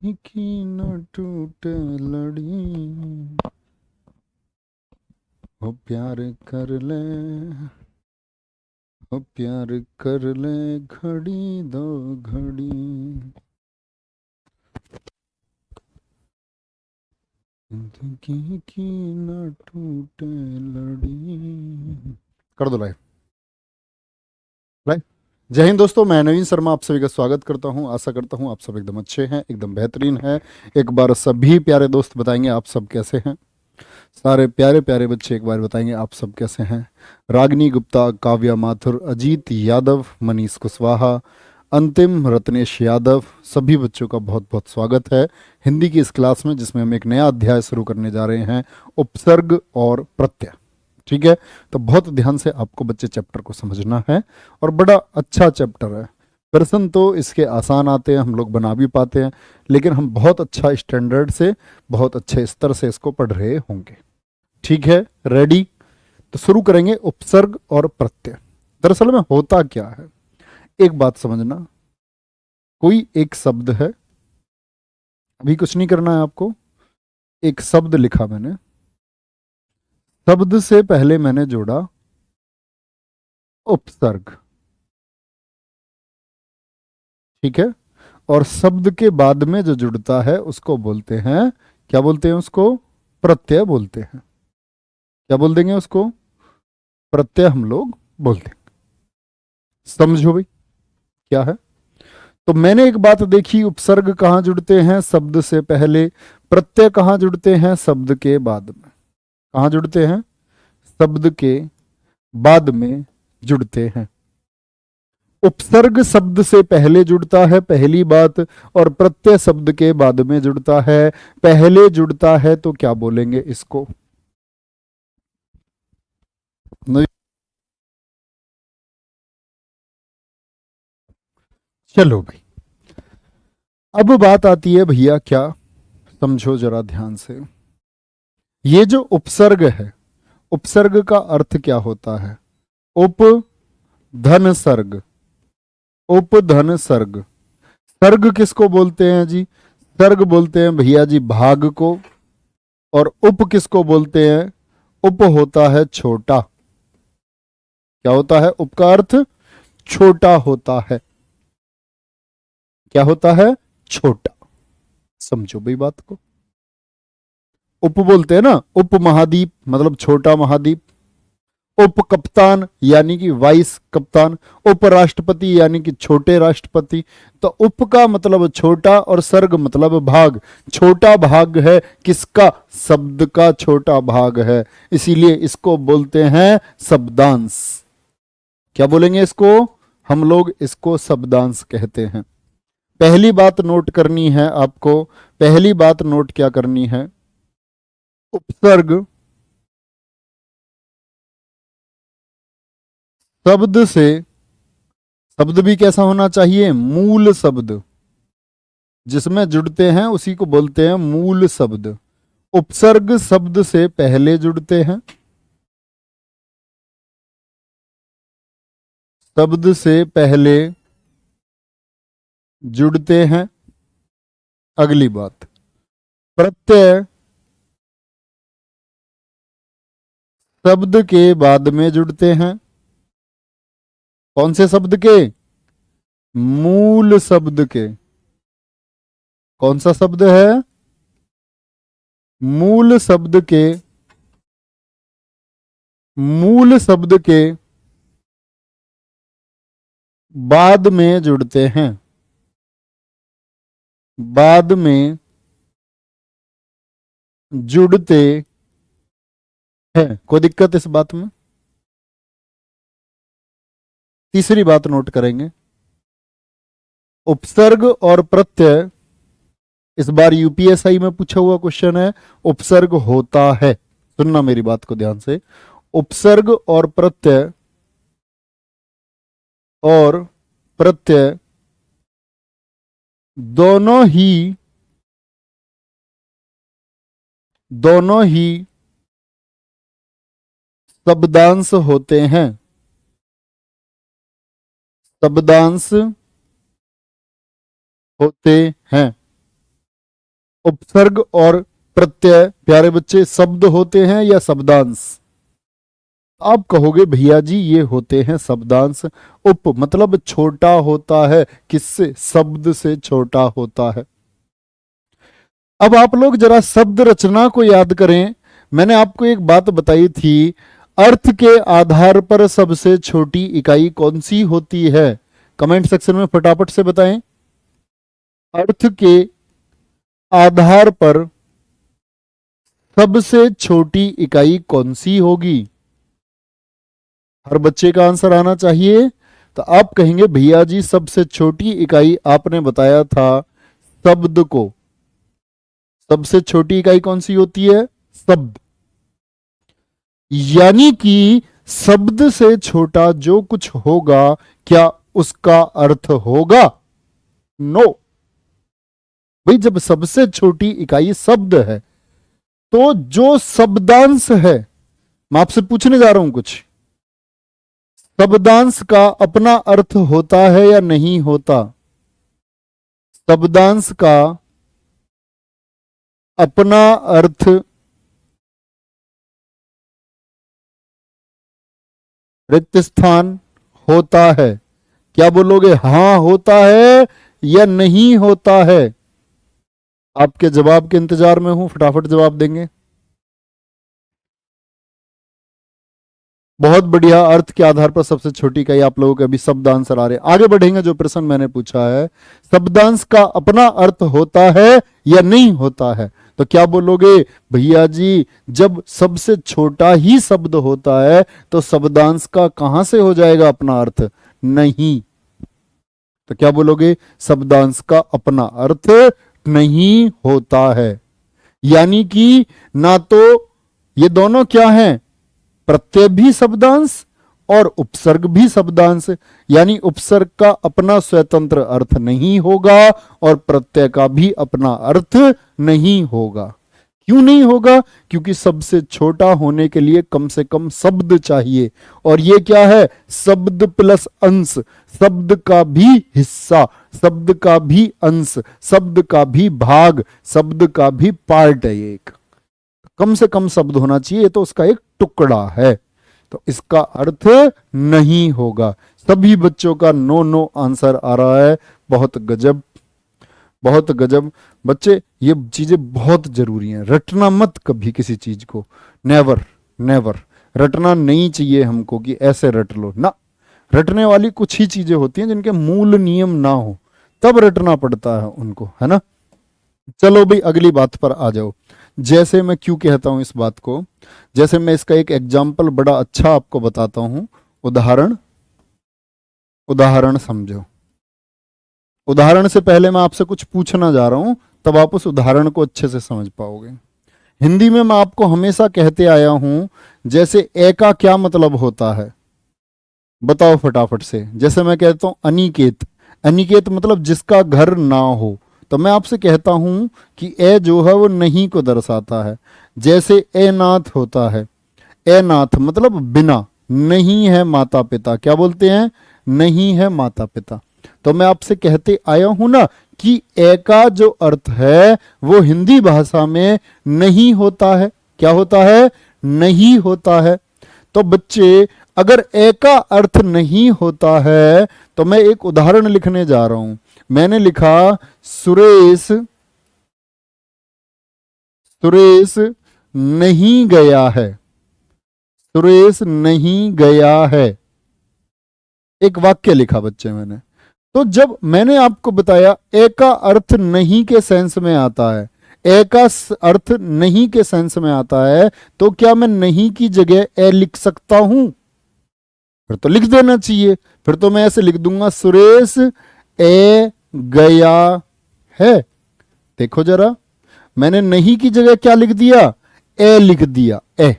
की न टूटे लड़ी, हो प्यार कर ले, हो प्यार कर ले, घड़ी दो घड़ी, जिंदगी की न टूटे लड़ी। कर दो लाइव लाइव। जय हिंद दोस्तों, मैं नवीन शर्मा आप सभी का स्वागत करता हूं। आशा करता हूं आप सब एकदम अच्छे हैं, एकदम बेहतरीन हैं। एक बार सभी प्यारे दोस्त बताएंगे आप सब कैसे हैं। सारे प्यारे प्यारे बच्चे एक बार बताएंगे आप सब कैसे हैं। रागिनी गुप्ता, काव्या माथुर, अजीत यादव, मनीष कुशवाहा, अंतिम, रत्नेश यादव, सभी बच्चों का बहुत बहुत स्वागत है हिंदी की इस क्लास में, जिसमें हम एक नया अध्याय शुरू करने जा रहे हैं, उपसर्ग और प्रत्यय। ठीक है, तो बहुत ध्यान से आपको बच्चे चैप्टर को समझना है और बड़ा अच्छा चैप्टर है। प्रश्न तो इसके आसान आते हैं, हम लोग बना भी पाते हैं, लेकिन हम बहुत अच्छा स्टैंडर्ड से, बहुत अच्छे स्तर से इसको पढ़ रहे होंगे। ठीक है, रेडी? तो शुरू करेंगे उपसर्ग और प्रत्यय। दरअसल में होता क्या है, एक बात समझना। कोई एक शब्द है, अभी कुछ नहीं करना है आपको। एक शब्द लिखा मैंने, शब्द से पहले मैंने जोड़ा उपसर्ग। ठीक है, और शब्द के बाद में जो जुड़ता है उसको बोलते हैं, क्या बोलते हैं उसको? प्रत्यय बोलते हैं। क्या बोल देंगे उसको? प्रत्यय हम लोग बोल देंगे। समझो भाई क्या है। तो मैंने एक बात देखी, उपसर्ग कहाँ जुड़ते हैं? शब्द से पहले। प्रत्यय कहाँ जुड़ते हैं? शब्द के बाद में। कहाँ जुड़ते हैं? शब्द के बाद में जुड़ते हैं। उपसर्ग शब्द से पहले जुड़ता है, पहली बात, और प्रत्यय शब्द के बाद में जुड़ता है। पहले जुड़ता है तो क्या बोलेंगे इसको? चलो भाई, अब बात आती है भैया, क्या समझो जरा ध्यान से। ये जो उपसर्ग है, उपसर्ग का अर्थ क्या होता है? उप धन सर्ग। उप धन सर्ग। सर्ग किसको बोलते हैं जी? सर्ग बोलते हैं भैया जी भाग को। और उप किसको बोलते हैं? उप होता है छोटा। क्या होता है? उप का अर्थ छोटा होता है। क्या होता है? छोटा। समझो भाई बात को। उप बोलते हैं ना, उप महाद्वीप मतलब छोटा महाद्वीप। उप कप्तान यानी कि वाइस कप्तान। उपराष्ट्रपति यानी कि छोटे राष्ट्रपति। तो उप का मतलब छोटा और सर्ग मतलब भाग। छोटा भाग है किसका? शब्द का छोटा भाग है, इसीलिए इसको बोलते हैं शब्दांश। क्या बोलेंगे इसको? हम लोग इसको शब्दांश कहते हैं। पहली बात नोट करनी है आपको। पहली बात नोट क्या करनी है? उपसर्ग शब्द से, शब्द भी कैसा होना चाहिए? मूल शब्द। जिसमें जुड़ते हैं उसी को बोलते हैं मूल शब्द। उपसर्ग शब्द से पहले जुड़ते हैं, शब्द से पहले जुड़ते हैं। अगली बात, प्रत्यय शब्द के बाद में जुड़ते हैं। कौन से शब्द के? मूल शब्द के। कौन सा शब्द है? मूल शब्द के। मूल शब्द के बाद में जुड़ते हैं। बाद में जुड़ते हैं। कोई दिक्कत इस बात में? तीसरी बात नोट करेंगे, उपसर्ग और प्रत्यय, इस बार यूपीएसआई में पूछा हुआ क्वेश्चन है। उपसर्ग होता है, सुनना मेरी बात को ध्यान से, उपसर्ग और प्रत्यय, और प्रत्यय दोनों ही, दोनों ही शब्दांश होते हैं। शब्दांश होते हैं। उपसर्ग और प्रत्यय प्यारे बच्चे शब्द होते हैं या शब्दांश? आप कहोगे भैया जी ये होते हैं शब्दांश। उप मतलब छोटा होता है, किससे? शब्द से छोटा होता है। अब आप लोग जरा शब्द रचना को याद करें। मैंने आपको एक बात बताई थी, अर्थ के आधार पर सबसे छोटी इकाई कौन सी होती है? कमेंट सेक्शन में फटाफट से बताएं। अर्थ के आधार पर सबसे छोटी इकाई कौन सी होगी? हर बच्चे का आंसर आना चाहिए। तो आप कहेंगे भैया जी सबसे छोटी इकाई आपने बताया था शब्द को। सबसे छोटी इकाई कौन सी होती है? शब्द। यानी कि शब्द से छोटा जो कुछ होगा क्या उसका अर्थ होगा? नो। भाई जब सबसे छोटी इकाई शब्द है तो जो शब्दांश है, मैं आपसे पूछने जा रहा हूं कुछ, शब्दांश का अपना अर्थ होता है या नहीं होता? शब्दांश का अपना अर्थ रिक्त स्थान होता है। क्या बोलोगे? हां होता है या नहीं होता है? आपके जवाब के इंतजार में हूं, फटाफट जवाब देंगे। बहुत बढ़िया। अर्थ के आधार पर सबसे छोटी इकाई आप लोगों के अभी शब्द आंसर आ रहे हैं। आगे बढ़ेंगे। जो प्रश्न मैंने पूछा है, शब्दांश का अपना अर्थ होता है या नहीं होता है? तो क्या बोलोगे? भैया जी जब सबसे छोटा ही शब्द होता है तो शब्दांश का कहां से हो जाएगा अपना अर्थ? नहीं। तो क्या बोलोगे? शब्दांश का अपना अर्थ नहीं होता है। यानी कि ना तो ये दोनों क्या हैं? प्रत्यय भी शब्दांश और उपसर्ग भी शब्दांश। यानी उपसर्ग का अपना स्वतंत्र अर्थ नहीं होगा और प्रत्यय का भी अपना अर्थ नहीं होगा। क्यों नहीं होगा? क्योंकि सबसे छोटा होने के लिए कम से कम शब्द चाहिए। और ये क्या है? शब्द प्लस अंश, शब्द का भी हिस्सा, शब्द का भी अंश, शब्द का भी भाग, शब्द का भी पार्ट है। एक कम से कम शब्द होना चाहिए, तो उसका एक टुकड़ा है। तो इसका अर्थ नहीं होगा। सभी बच्चों का नो नो आंसर आ रहा है। बहुत गजब, बहुत गजब। बच्चे ये चीजें बहुत जरूरी हैं। रटना मत कभी किसी चीज को। नेवर नेवर रटना नहीं चाहिए हमको कि ऐसे रट लो ना। रटने वाली कुछ ही चीजें होती हैं जिनके मूल नियम ना हो, तब रटना पड़ता है उनको, है ना। चलो भाई अगली बात पर आ जाओ। जैसे मैं क्यों कहता हूं इस बात को, जैसे मैं इसका एक एग्जाम्पल बड़ा अच्छा आपको बताता हूं। उदाहरण समझो। उदाहरण से पहले मैं आपसे कुछ पूछना जा रहा हूं, तब आप उस उदाहरण को अच्छे से समझ पाओगे। हिंदी में मैं आपको हमेशा कहते आया हूं, जैसे ए का क्या मतलब होता है? बताओ फटाफट से। जैसे मैं कहता हूं अनिकेत, अनिकेत मतलब जिसका घर ना हो। तो मैं आपसे कहता हूं कि ए जो है वो नहीं को दर्शाता है। जैसे ए नाथ होता है, ए नाथ मतलब बिना, नहीं है माता पिता। क्या बोलते हैं? नहीं है माता पिता। तो मैं आपसे कहते आया हूं ना कि ए का जो अर्थ है वो हिंदी भाषा में नहीं होता है। क्या होता है? नहीं होता है। तो बच्चे अगर ए का अर्थ नहीं होता है तो मैं एक उदाहरण लिखने जा रहा हूं। मैंने लिखा सुरेश नहीं गया है। सुरेश नहीं गया है, एक वाक्य लिखा बच्चे मैंने। तो जब मैंने आपको बताया ए का अर्थ नहीं के सेंस में आता है, ए का अर्थ नहीं के सेंस में आता है, तो क्या मैं नहीं की जगह ए लिख सकता हूं? फिर तो लिख देना चाहिए। फिर तो मैं ऐसे लिख दूंगा सुरेश ए गया है। देखो जरा, मैंने नहीं की जगह क्या लिख दिया? ए लिख दिया। ए।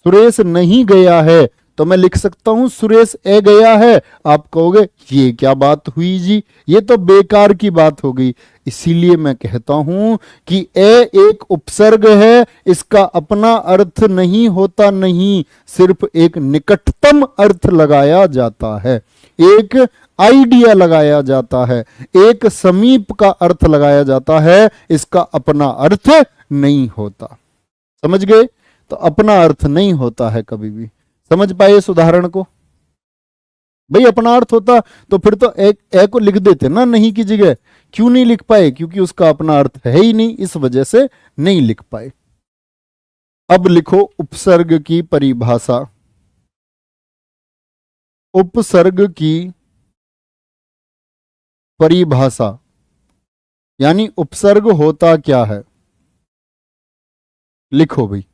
सुरेश नहीं गया है तो मैं लिख सकता हूं सुरेश ए गया है। आप कहोगे ये क्या बात हुई जी, ये तो बेकार की बात हो गई। इसीलिए मैं कहता हूं कि ए एक उपसर्ग है, इसका अपना अर्थ नहीं होता, नहीं, सिर्फ एक निकटतम अर्थ लगाया जाता है। एक आइडिया लगाया जाता है, एक समीप का अर्थ लगाया जाता है, इसका अपना अर्थ नहीं होता। समझ गए? तो अपना अर्थ नहीं होता है कभी भी। समझ पाए इस उदाहरण को? भाई अपना अर्थ होता तो फिर तो एक ए को लिख देते ना नहीं की जगह। क्यों नहीं लिख पाए? क्योंकि उसका अपना अर्थ है ही नहीं, इस वजह से नहीं लिख पाए। अब लिखो उपसर्ग की परिभाषा। उपसर्ग की परिभाषा यानी उपसर्ग होता क्या है? लिखो भाई,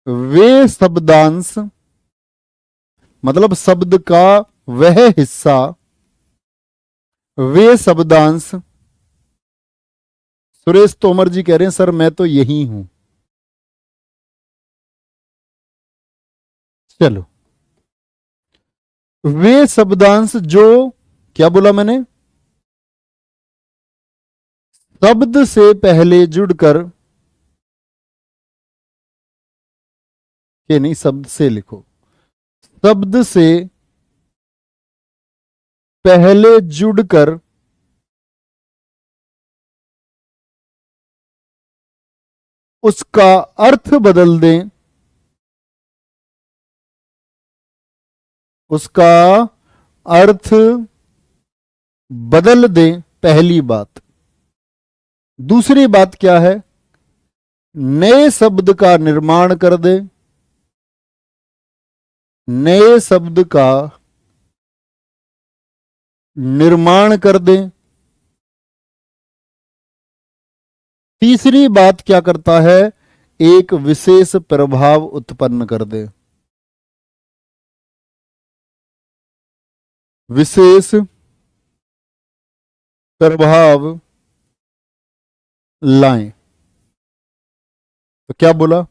वे शब्दांश मतलब शब्द का वह हिस्सा, वे शब्दांश। सुरेश तोमर जी कह रहे हैं सर मैं तो यही हूं। चलो, वे शब्दांश जो, क्या बोला मैंने? शब्द से पहले जुड़कर, के नहीं शब्द से लिखो, शब्द से पहले जुड़कर उसका अर्थ बदल दें, उसका अर्थ बदल दें, पहली बात। दूसरी बात क्या है? नए शब्द का निर्माण कर दे, नए शब्द का निर्माण कर दें। तीसरी बात क्या करता है? एक विशेष प्रभाव उत्पन्न कर दे, विशेष प्रभाव लाएं। तो क्या बोला?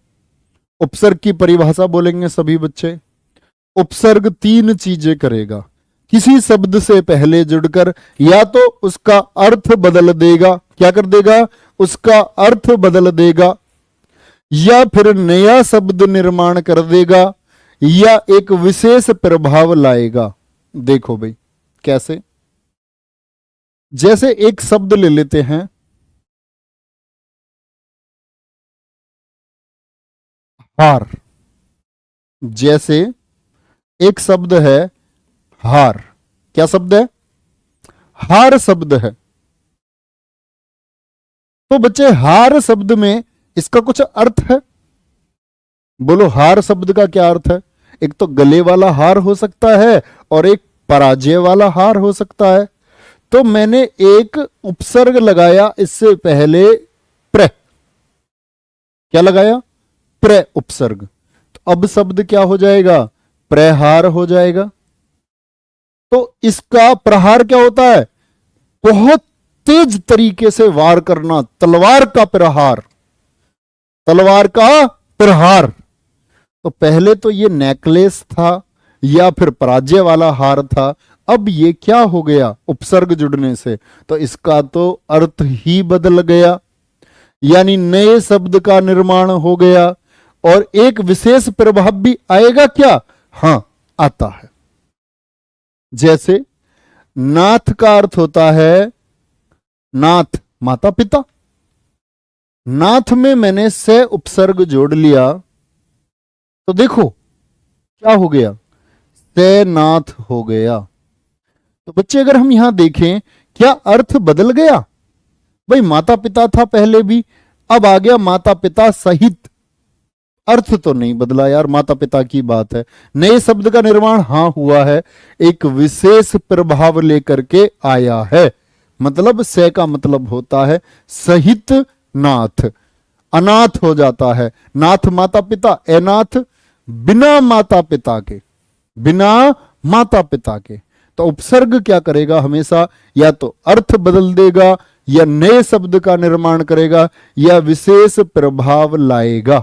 उपसर्ग की परिभाषा बोलेंगे सभी बच्चे। उपसर्ग तीन चीजें करेगा। किसी शब्द से पहले जुड़कर या तो उसका अर्थ बदल देगा, क्या कर देगा? उसका अर्थ बदल देगा, या फिर नया शब्द निर्माण कर देगा, या एक विशेष प्रभाव लाएगा। देखो भाई कैसे, जैसे एक शब्द ले लेते हैं, हार। जैसे एक शब्द है हार। क्या शब्द है? हार शब्द है। तो बच्चे हार शब्द में इसका कुछ अर्थ है? बोलो हार शब्द का क्या अर्थ है? एक तो गले वाला हार हो सकता है और एक पराजय वाला हार हो सकता है। तो मैंने एक उपसर्ग लगाया इससे पहले, प्र। क्या लगाया? प्र उपसर्ग। तो अब शब्द क्या हो जाएगा? प्रहार हो जाएगा। तो इसका प्रहार क्या होता है? बहुत तेज तरीके से वार करना, तलवार का प्रहार, तलवार का प्रहार। तो पहले तो ये नेकलेस था या फिर पराजय वाला हार था, अब ये क्या हो गया? उपसर्ग जुड़ने से तो इसका तो अर्थ ही बदल गया, यानी नए शब्द का निर्माण हो गया और एक विशेष प्रभाव भी आएगा। क्या? हां आता है। जैसे नाथ का अर्थ होता है, नाथ माता पिता। नाथ में मैंने से उपसर्ग जोड़ लिया तो देखो क्या हो गया? से नाथ हो गया। तो बच्चे अगर हम यहां देखें, क्या अर्थ बदल गया? भाई माता पिता था पहले भी, अब आ गया माता पिता सहित। अर्थ तो नहीं बदला यार, माता पिता की बात है। नए शब्द का निर्माण हां हुआ है, एक विशेष प्रभाव लेकर के आया है। मतलब से का मतलब होता है सहित नाथ। अनाथ हो जाता है, नाथ माता पिता, अनाथ बिना माता पिता के, बिना माता पिता के। तो उपसर्ग क्या करेगा? हमेशा या तो अर्थ बदल देगा, या नए शब्द का निर्माण करेगा, या विशेष प्रभाव लाएगा।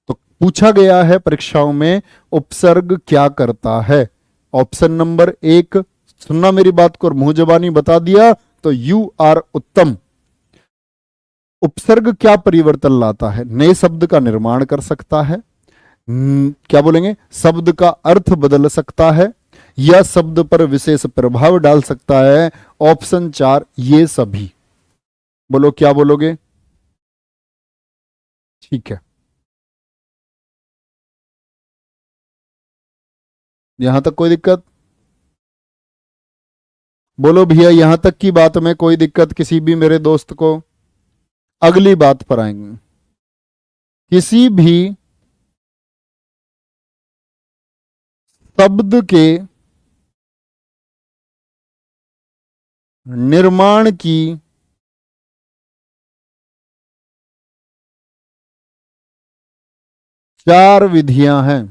तो पूछा गया है परीक्षाओं में उपसर्ग क्या करता है। ऑप्शन नंबर 1 सुनना मेरी बात को और मुंह जबानी बता दिया तो यू आर उत्तम। उपसर्ग क्या परिवर्तन लाता है? नए शब्द का निर्माण कर सकता है, क्या बोलेंगे, शब्द का अर्थ बदल सकता है, या शब्द पर विशेष प्रभाव डाल सकता है? ऑप्शन 4 ये सभी। बोलो क्या बोलोगे? ठीक है, यहां तक कोई दिक्कत? बोलो भैया, यहां तक की बात में कोई दिक्कत किसी भी मेरे दोस्त को? अगली बात पर आएंगे। किसी भी शब्द के निर्माण की चार विधियां हैं।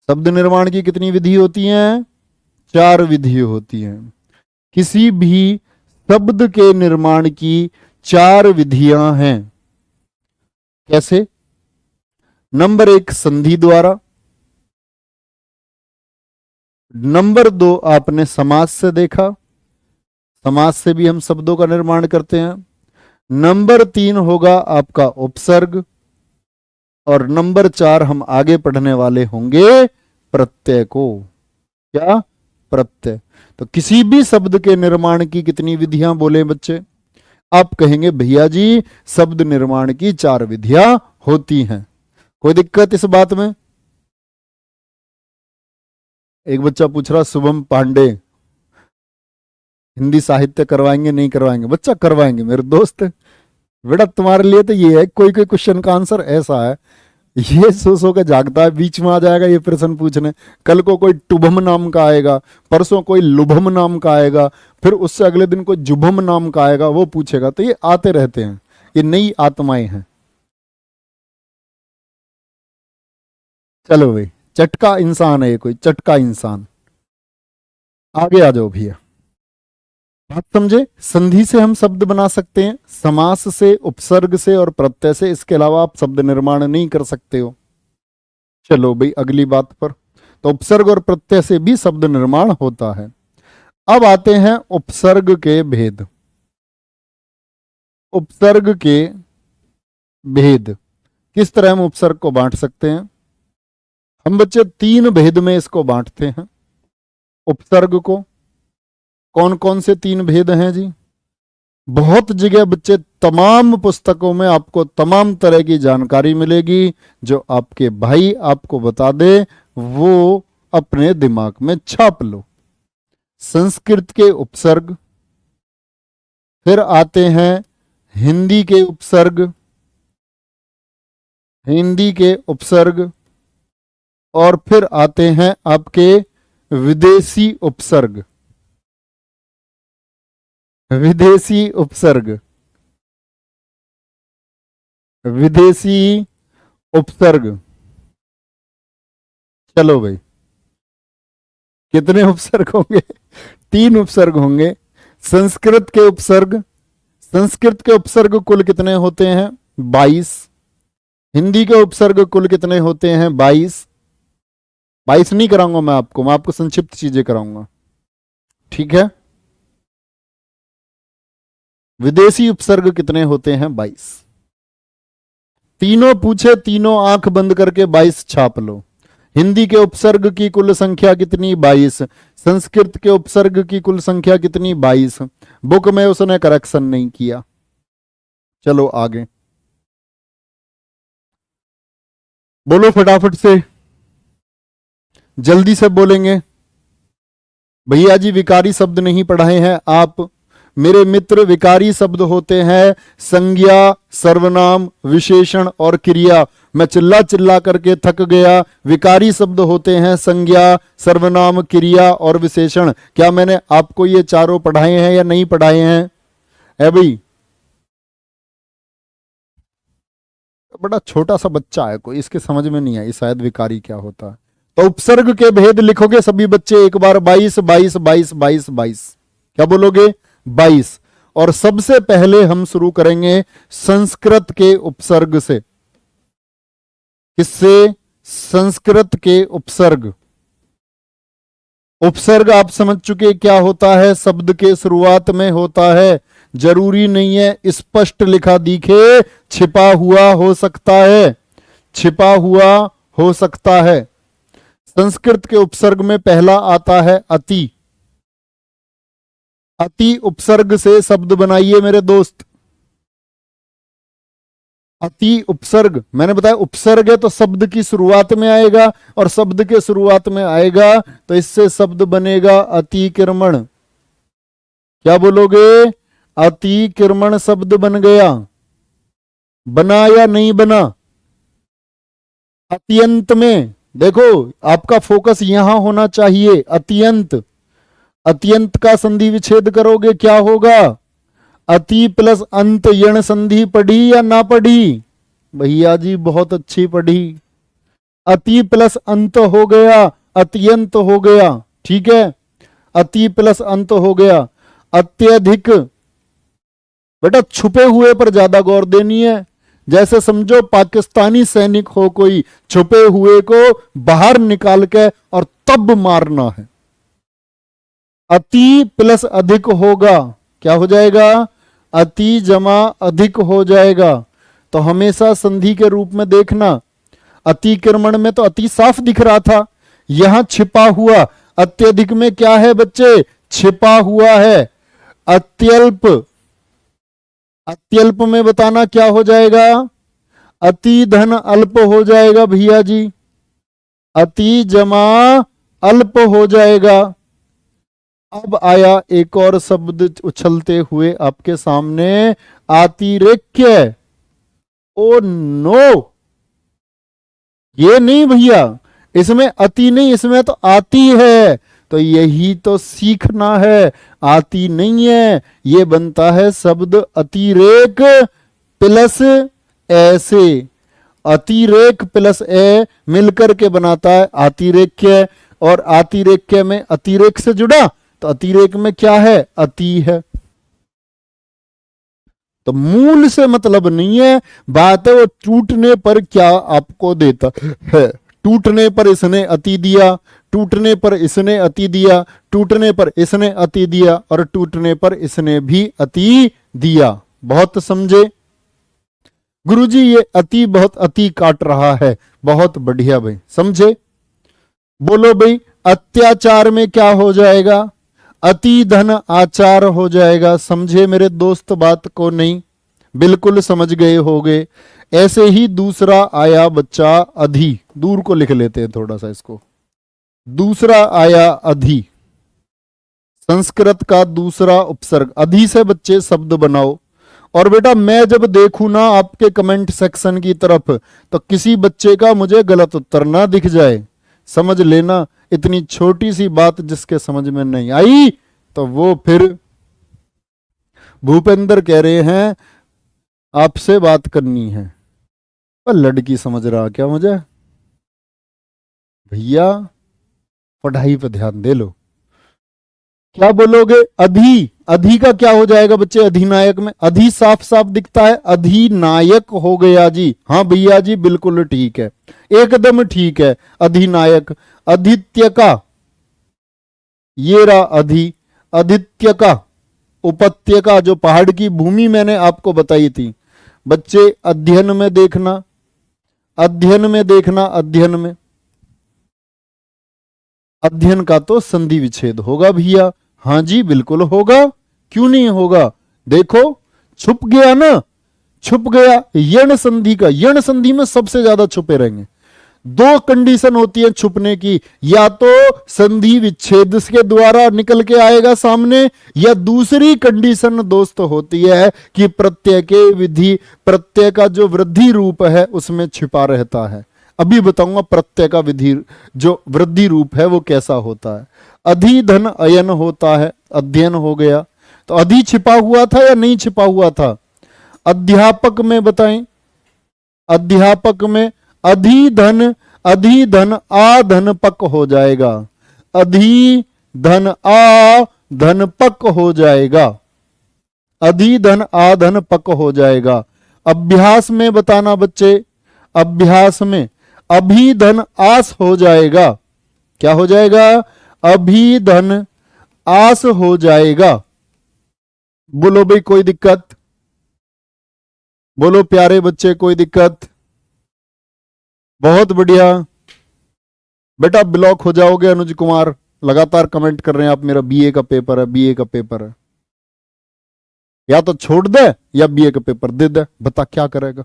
शब्द निर्माण की कितनी विधि होती हैं? चार विधि होती हैं। किसी भी शब्द के निर्माण की चार विधियां हैं। कैसे? नंबर 1 संधि द्वारा, नंबर 2 आपने समास से देखा, समास से भी हम शब्दों का निर्माण करते हैं। नंबर 3 होगा आपका उपसर्ग, और नंबर 4 हम आगे पढ़ने वाले होंगे प्रत्यय को। क्या? प्रत्यय। तो किसी भी शब्द के निर्माण की कितनी विधियां बोले बच्चे? आप कहेंगे भैया जी शब्द निर्माण की 4 विधियां होती हैं। कोई दिक्कत इस बात में? एक बच्चा पूछ रहा शुभम पांडे हिंदी साहित्य करवाएंगे नहीं करवाएंगे? बच्चा करवाएंगे मेरे दोस्त। बेटा तुम्हारे लिए तो ये है, कोई कोई क्वेश्चन का आंसर ऐसा है, ये सो के जागता है, बीच में आ जाएगा ये प्रश्न पूछने। कल को कोई टुभम नाम का आएगा, परसों कोई लुभम नाम का आएगा, फिर उससे अगले दिन कोई जुभम नाम का आएगा, वो पूछेगा। तो ये आते रहते हैं, ये नई आत्माएं हैं। चलो भाई, चटका इंसान है ये, कोई चटका इंसान। आगे आ जाओ भैया, बात समझे? संधि से हम शब्द बना सकते हैं, समास से, उपसर्ग से और प्रत्यय से। इसके अलावा आप शब्द निर्माण नहीं कर सकते हो। चलो भाई अगली बात पर। तो उपसर्ग और प्रत्यय से भी शब्द निर्माण होता है। अब आते हैं उपसर्ग के भेद। उपसर्ग के भेद किस तरह हम उपसर्ग को बांट सकते हैं? हम बच्चे 3 भेद में इसको बांटते हैं उपसर्ग को। कौन कौन से 3 भेद हैं जी? बहुत जगह बच्चे, तमाम पुस्तकों में आपको तमाम तरह की जानकारी मिलेगी। जो आपके भाई आपको बता दे वो अपने दिमाग में छाप लो। संस्कृत के उपसर्ग, फिर आते हैं हिंदी के उपसर्ग, हिंदी के उपसर्ग, और फिर आते हैं आपके विदेशी उपसर्ग। विदेशी उपसर्ग, विदेशी उपसर्ग। चलो भाई, कितने उपसर्ग होंगे? 3 उपसर्ग होंगे। संस्कृत के उपसर्ग, संस्कृत के उपसर्ग कुल कितने होते हैं? 22। हिंदी के उपसर्ग कुल कितने होते हैं? 22। 22 नहीं कराऊंगा मैं आपको संक्षिप्त चीजें कराऊंगा, ठीक है? विदेशी उपसर्ग कितने होते हैं? 22। तीनों पूछे, तीनों आंख बंद करके 22 छाप लो। हिंदी के उपसर्ग की कुल संख्या कितनी? 22। संस्कृत के उपसर्ग की कुल संख्या कितनी? 22। बुक में उसने करेक्शन नहीं किया। चलो आगे बोलो फटाफट से, जल्दी से बोलेंगे। भैया जी विकारी शब्द नहीं पढ़ाए हैं आप मेरे मित्र। विकारी शब्द होते हैं संज्ञा, सर्वनाम, विशेषण और क्रिया। मैं चिल्ला चिल्ला करके थक गया। विकारी शब्द होते हैं संज्ञा, सर्वनाम, क्रिया और विशेषण। क्या मैंने आपको ये चारों पढ़ाए हैं या नहीं पढ़ाए हैं? है भाई? बड़ा छोटा सा बच्चा है कोई, इसके समझ में नहीं आई शायद विकारी क्या होता है। तो उपसर्ग के भेद लिखोगे सभी बच्चे एक बार, 22 22 22 22 22। क्या बोलोगे? 22। और सबसे पहले हम शुरू करेंगे संस्कृत के उपसर्ग से। किससे? संस्कृत के उपसर्ग। उपसर्ग आप समझ चुके क्या होता है? शब्द के शुरुआत में होता है। जरूरी नहीं है स्पष्ट लिखा दिखे, छिपा हुआ हो सकता है, छिपा हुआ हो सकता है। संस्कृत के उपसर्ग में पहला आता है अति। अति उपसर्ग से शब्द बनाइए मेरे दोस्त। अति उपसर्ग, मैंने बताया उपसर्ग है तो शब्द की शुरुआत में आएगा, और शब्द के शुरुआत में आएगा तो इससे शब्द बनेगा अतिक्रमण। क्या बोलोगे? अतिक्रमण शब्द बन गया। बना या नहीं बना? अत्यंत में देखो, आपका फोकस यहां होना चाहिए। अत्यंत, अत्यंत का संधि विच्छेद करोगे क्या होगा? अति प्लस अंत, यण संधि पढ़ी या ना पढ़ी? भैया जी बहुत अच्छी पढ़ी। अति प्लस अंत हो गया, अत्यंत हो गया। ठीक है, अति प्लस अंत हो गया। अत्यधिक, बेटा छुपे हुए पर ज्यादा गौर देनी है। जैसे समझो पाकिस्तानी सैनिक हो कोई, छुपे हुए को बाहर निकाल के और तब मारना है। अति प्लस अधिक होगा, क्या हो जाएगा? अति जमा अधिक हो जाएगा। तो हमेशा संधि के रूप में देखना। अतिक्रमण में तो अति साफ दिख रहा था, यहां छिपा हुआ। अत्यधिक में क्या है बच्चे? छिपा हुआ है। अत्यल्प, अत्यल्प में बताना क्या हो जाएगा? अति धन अल्प हो जाएगा भैया जी। अति जमा अल्प हो जाएगा। अब आया एक और शब्द उछलते हुए आपके सामने, अतिरेक्य। ओ नो, ये नहीं भैया, इसमें अति नहीं, इसमें तो आती है। तो यही तो सीखना है, आती नहीं है। ये बनता है शब्द अतिरेक प्लस ऐसे। अतिरेक प्लस ए मिलकर के बनाता है अतिरेक्य, और अतिरेक्य में अतिरेक से जुड़ा तो अतिरेक में क्या है? अति है। तो मूल से मतलब नहीं है, बात है वो टूटने पर क्या आपको देता है। टूटने पर इसने अति दिया, टूटने पर इसने अति दिया, टूटने पर इसने अति दिया, और टूटने पर इसने भी अति दिया। बहुत समझे गुरुजी? ये अति बहुत अति काट रहा है। बहुत बढ़िया भाई, समझे? बोलो भाई, अत्याचार में क्या हो जाएगा? अति धन आचार हो जाएगा। समझे मेरे दोस्त बात को? नहीं, बिल्कुल समझ गए होगे। ऐसे ही दूसरा आया बच्चा अधि। दूर को लिख लेते हैं थोड़ा सा इसको। दूसरा आया अधि, संस्कृत का दूसरा उपसर्ग। अधि से बच्चे शब्द बनाओ। और बेटा मैं जब देखूं ना आपके कमेंट सेक्शन की तरफ, तो किसी बच्चे का मुझे गलत उत्तर ना दिख जाए, समझ लेना। इतनी छोटी सी बात जिसके समझ में नहीं आई तो वो फिर भूपेंद्र कह रहे हैं आपसे बात करनी है। पर लड़की समझ रहा क्या मुझे? भैया पढ़ाई पे ध्यान दे लो। क्या बोलोगे? अधि, अधि का क्या हो जाएगा बच्चे? अधिनायक में अधि साफ साफ दिखता है, अधिनायक हो गया जी। हाँ भैया जी बिल्कुल ठीक है, एकदम ठीक है। अधिनायक। आदित्य का, ये रहा अधि। आदित्य का, उपत्य का, जो पहाड़ की भूमि मैंने आपको बताई थी। बच्चे अध्ययन में देखना, अध्ययन में देखना, अध्ययन में। अध्ययन का तो संधि विच्छेद होगा भैया। हाँ जी बिल्कुल होगा, क्यों नहीं होगा? देखो छुप गया ना, छुप गया। यण संधि का, यण संधि में सबसे ज्यादा छुपे रहेंगे। दो कंडीशन होती है छुपने की, या तो संधि विच्छेद के द्वारा निकल के आएगा सामने, या दूसरी कंडीशन दोस्त होती है कि प्रत्यय के विधि, प्रत्यय का जो वृद्धि रूप है उसमें छिपा रहता है। अभी बताऊंगा प्रत्यय का विधि जो वृद्धि रूप है वो कैसा होता है। अधि धन अयन होता है, अध्ययन हो गया। तो अधि छिपा हुआ था या नहीं छिपा हुआ था? अध्यापक में बताएं, अध्यापक में अधि धन आ धन पक हो जाएगा। अधि धन आ धन पक हो जाएगा। अधि धन आ धन पक हो जाएगा। अभ्यास में बताना बच्चे, अभ्यास में अभी धन आस हो जाएगा। क्या हो जाएगा? अभी धन आस हो जाएगा। बोलो भाई कोई दिक्कत? बोलो प्यारे बच्चे कोई दिक्कत? बहुत बढ़िया, बेटा ब्लॉक हो जाओगे। अनुज कुमार लगातार कमेंट कर रहे हैं आप, मेरा बीए का पेपर है, बीए का पेपर है। या तो छोड़ दे या बीए का पेपर दे दे, बता क्या करेगा।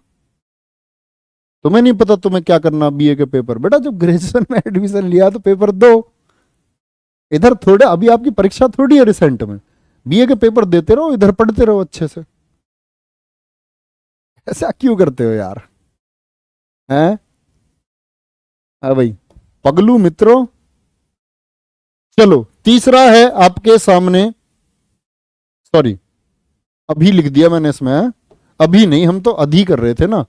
तुम्हें नहीं पता तुम्हें क्या करना बीए के पेपर। बेटा जब ग्रेजुएशन में एडमिशन लिया तो पेपर दो। इधर थोड़े, अभी आपकी परीक्षा थोड़ी है रिसेंट में, बीए के पेपर देते रहो, इधर पढ़ते रहो अच्छे से। ऐसा क्यों करते हो यार, हैं? हाँ भाई पगलू मित्रों। चलो तीसरा है आपके सामने, सॉरी अभी लिख दिया मैंने इसमें, अभी नहीं, हम तो अधि कर रहे थे ना,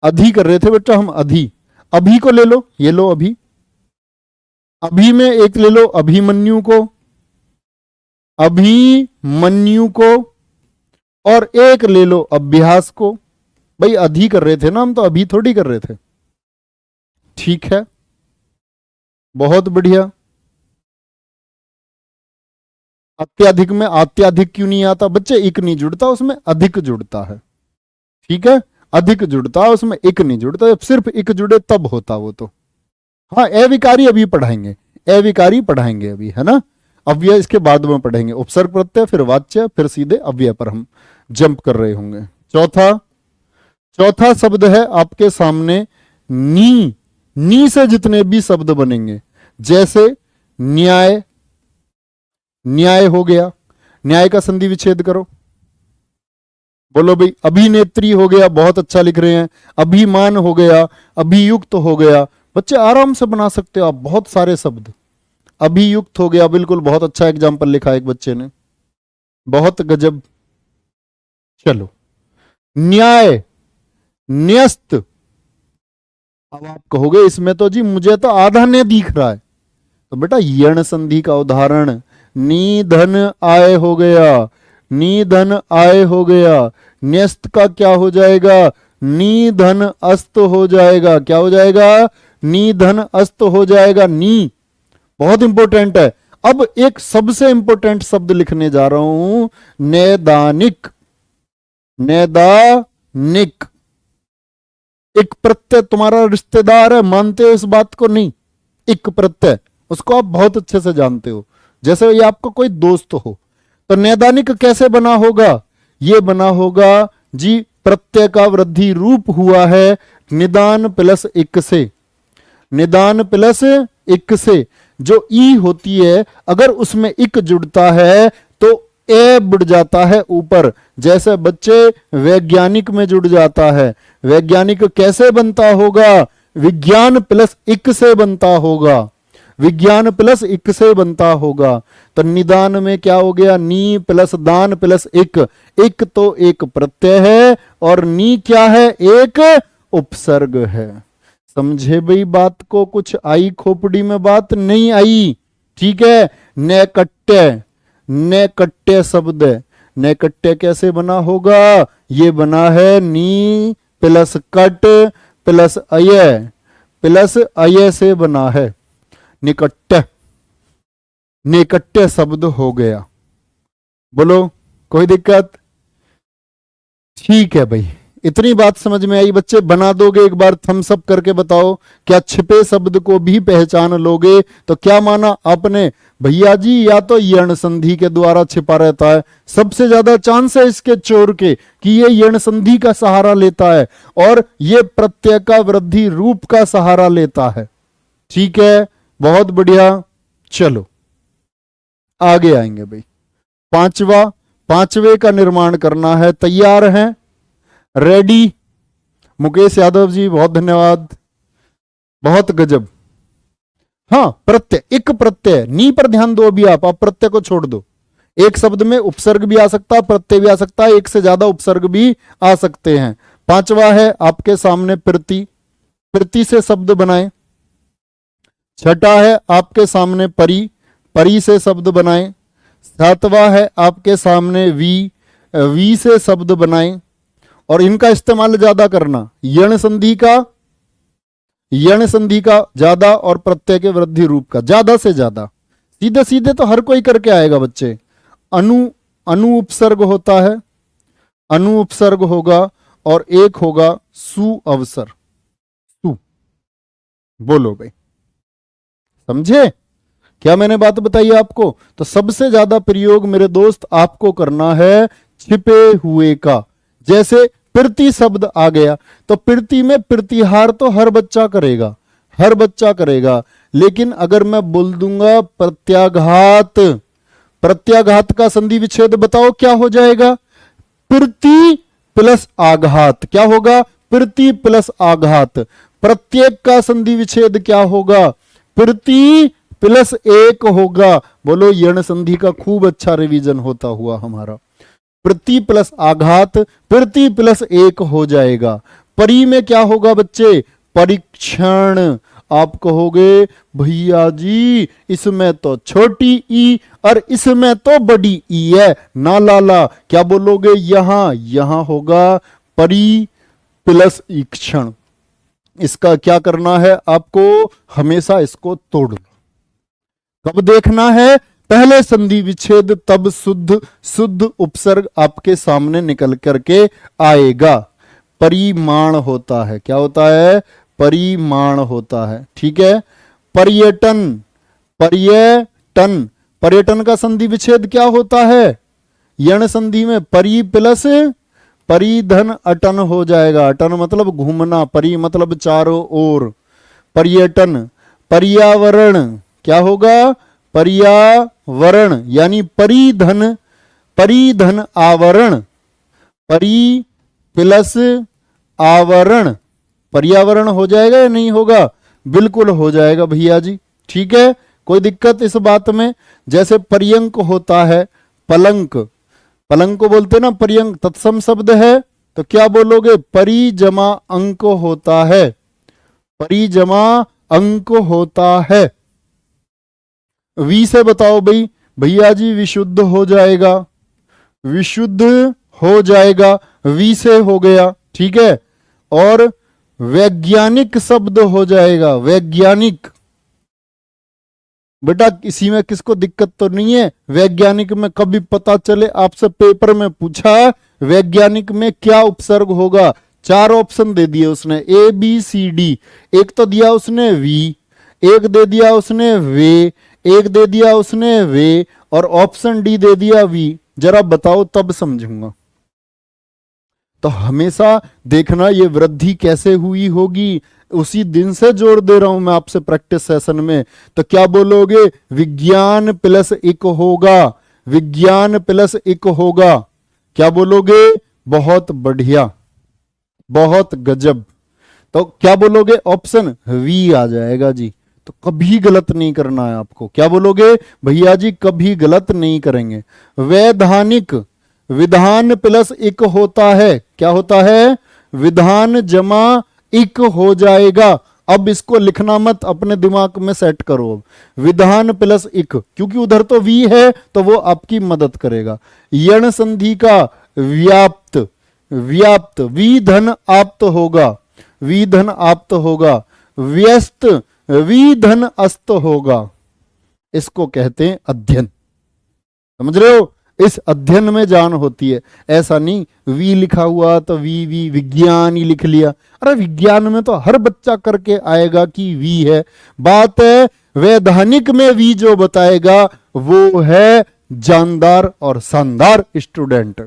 अधि कर रहे थे बेटा हम, अधि। अभी को ले लो, ये लो अभी। अभी में एक ले लो अभिमन्यु को, अभिमन्यु को, और एक ले लो अभ्यास को। भाई अधि कर रहे थे ना हम, तो अभी थोड़ी कर रहे थे। ठीक है, बहुत बढ़िया। अत्याधिक में अत्याधिक क्यों नहीं आता बच्चे? इक नहीं जुड़ता उसमें, अधिक जुड़ता है। ठीक है, अधिक जुड़ता है उसमें, इक नहीं जुड़ता। जब सिर्फ इक जुड़े तब होता वो तो। हाँ अविकारी अभी पढ़ाएंगे, अविकारी पढ़ाएंगे अभी, है ना। अव्यय इसके बाद में पढ़ेंगे, उपसर्ग प्रत्यय फिर वाच्य फिर सीधे अव्यय पर हम जंप कर रहे होंगे। चौथा शब्द है आपके सामने नी। नी से जितने भी शब्द बनेंगे, जैसे न्याय, न्याय हो गया, न्याय का संधि विच्छेद करो। बोलो भाई। अभिनेत्री हो गया, बहुत अच्छा लिख रहे हैं। अभिमान हो गया, अभियुक्त हो गया, बच्चे आराम से बना सकते हो आप बहुत सारे शब्द। अभियुक्त हो गया, बिल्कुल बहुत अच्छा एग्जाम्पल लिखा एक बच्चे ने, बहुत गजब। चलो न्याय, न्यस्त। अब आप कहोगे इसमें तो जी मुझे तो आधा ने दिख रहा है, तो बेटा यण संधि का उदाहरण, नी धन आय हो गया, नी धन आय हो गया। न्यस्त का क्या हो जाएगा? नी धन अस्त हो जाएगा। क्या हो जाएगा? नी धन अस्त हो जाएगा। नी बहुत इंपॉर्टेंट है। अब एक सबसे इंपॉर्टेंट शब्द लिखने जा रहा हूं, नैदानिक। नैदानिक एक प्रत्यय तुम्हारा रिश्तेदार है, मानते हो इस बात को? नहीं, एक प्रत्यय, उसको आप बहुत अच्छे से जानते हो, जैसे ये आपका कोई दोस्त हो। तो नैदानिक कैसे बना होगा? ये बना होगा जी, प्रत्यय का वृद्धि रूप हुआ है निदान प्लस इक से। निदान प्लस इक से जो ई होती है, अगर उसमें इक जुड़ता है तो ए बढ़ जाता है ऊपर। जैसे बच्चे वैज्ञानिक में जुड़ जाता है। वैज्ञानिक कैसे बनता होगा? विज्ञान प्लस इक से बनता होगा, विज्ञान प्लस इक से बनता होगा। तो निदान में क्या हो गया? नी प्लस दान प्लस इक। इक तो एक प्रत्यय है और नी क्या है? एक उपसर्ग है। समझे भाई बात को? कुछ आई खोपड़ी में बात? नहीं आई? ठीक है। नैकट्य, नैकट्य शब्द है। नैकट्य कैसे बना होगा? ये बना है नी प्लस कट प्लस अय, प्लस अय से बना है निकट्य। निकट्य शब्द हो गया। बोलो कोई दिक्कत? ठीक है भाई, इतनी बात समझ में आई बच्चे? बना दोगे एक बार थम्स अप करके बताओ, क्या छिपे शब्द को भी पहचान लोगे? तो क्या माना आपने? भैया जी या तो यण संधि के द्वारा छिपा रहता है, सबसे ज्यादा चांस है इसके चोर के कि ये यण संधि का सहारा लेता है और ये प्रत्यय का वृद्धि रूप का सहारा लेता है। ठीक है, बहुत बढ़िया। चलो आगे आएंगे भाई। पांचवे का निर्माण करना है। तैयार हैं? रेडी? मुकेश यादव जी बहुत धन्यवाद, बहुत गजब। हाँ प्रत्यय, एक प्रत्यय, नी पर ध्यान दो अभी आप प्रत्यय को छोड़ दो। एक शब्द में उपसर्ग भी आ सकता है, प्रत्यय भी आ सकता है, एक से ज्यादा उपसर्ग भी आ सकते हैं। पांचवा है आपके सामने प्रति, प्रति से शब्द बनाएं। छठा है आपके सामने परी, परी से शब्द बनाएं। सातवां है आपके सामने वी, वी से शब्द बनाएं। और इनका इस्तेमाल ज्यादा करना, यण संधि का, यण संधि का ज्यादा और प्रत्यय के वृद्धि रूप का ज्यादा से ज्यादा। सीधे सीधे तो हर कोई करके आएगा बच्चे। अनु उपसर्ग होता है, अनु उपसर्ग होगा और एक होगा सु अवसर। सु बोलो भाई। समझे क्या मैंने बात बताई आपको? तो सबसे ज्यादा प्रयोग मेरे दोस्त आपको करना है छिपे हुए का। जैसे प्रति शब्द आ गया, तो प्रति में प्रतिहार तो हर बच्चा करेगा, हर बच्चा करेगा। लेकिन अगर मैं बोल दूंगा प्रत्याघात, प्रत्याघात का संधि विच्छेद बताओ क्या हो जाएगा? प्रति प्लस आघात। क्या होगा? प्रति प्लस आघात। प्रत्येक का संधि विच्छेद क्या होगा? प्रति प्लस एक होगा। बोलो, यण संधि का खूब अच्छा रिवीजन होता हुआ हमारा। प्रति प्लस आघात, प्रति प्लस एक हो जाएगा। परी में क्या होगा बच्चे? परीक्षण। आप कहोगे भैया जी इसमें तो छोटी ई और इसमें तो बड़ी ई है ना लाला, क्या बोलोगे? यहां होगा परी प्लस ईक्षण। इसका क्या करना है आपको? हमेशा इसको तोड़ लो। कब देखना है? पहले संधि विच्छेद, तब शुद्ध शुद्ध उपसर्ग आपके सामने निकल करके आएगा। परिमाण होता है। क्या होता है? परिमाण होता है। ठीक है। पर्यटन, पर्यटन, पर्यटन का संधि विच्छेद क्या होता है? यण संधि में परि प्लस परिधन अटन हो जाएगा। अटन मतलब घूमना, परि मतलब चारों ओर। पर्यटन। पर्यावरण क्या होगा? पर्यावरण यानी परिधन, परिधन आवरण, परि प्लस आवरण, पर्यावरण हो जाएगा या नहीं होगा? बिल्कुल हो जाएगा भैया जी। ठीक है, कोई दिक्कत इस बात में? जैसे पर्यंक होता है, पलंक, पलंक को बोलते ना पर्यंक, तत्सम शब्द है, तो क्या बोलोगे? परिजमा अंक होता है, परिजमा अंक होता है। वी से बताओ भाई, भैया जी विशुद्ध हो जाएगा, विशुद्ध हो जाएगा, वी से हो गया। ठीक है। और वैज्ञानिक शब्द हो जाएगा, वैज्ञानिक। बेटा इसी में किसको दिक्कत तो नहीं है? वैज्ञानिक में कभी पता चले आपसे पेपर में पूछा वैज्ञानिक में क्या उपसर्ग होगा, 4 ऑप्शन दे दिए उसने, ए बी सी डी। एक तो दिया उसने वी, एक दे दिया उसने वे, एक दे दिया उसने वे, और ऑप्शन डी दे दिया वी। जरा बताओ, तब समझूंगा। तो हमेशा देखना ये वृद्धि कैसे हुई होगी, उसी दिन से जोड़ दे रहा हूं मैं आपसे प्रैक्टिस सेशन में। तो क्या बोलोगे? विज्ञान प्लस एक होगा, विज्ञान प्लस एक होगा। क्या बोलोगे? बहुत बढ़िया, बहुत गजब। तो क्या बोलोगे? ऑप्शन वी आ जाएगा जी। तो कभी गलत नहीं करना है आपको। क्या बोलोगे भैया जी? कभी गलत नहीं करेंगे। वैधानिक, विधान प्लस एक होता है। क्या होता है? विधान जमा एक हो जाएगा। अब इसको लिखना मत, अपने दिमाग में सेट करो। अब विधान प्लस एक, क्योंकि उधर तो वी है तो वो आपकी मदद करेगा। यण संधि का व्याप्त, व्याप्त, वी धन आप्त होगा, वी धन आप्त होगा। व्यस्त, वी धन अस्त होगा। इसको कहते हैं अध्ययन। समझ रहे हो? इस अध्ययन में जान होती है। ऐसा नहीं वी लिखा हुआ तो वी वी विज्ञान ही लिख लिया। अरे विज्ञान में तो हर बच्चा करके आएगा कि वी है। बात है वैधानिक में वी जो बताएगा वो है जानदार और शानदार स्टूडेंट।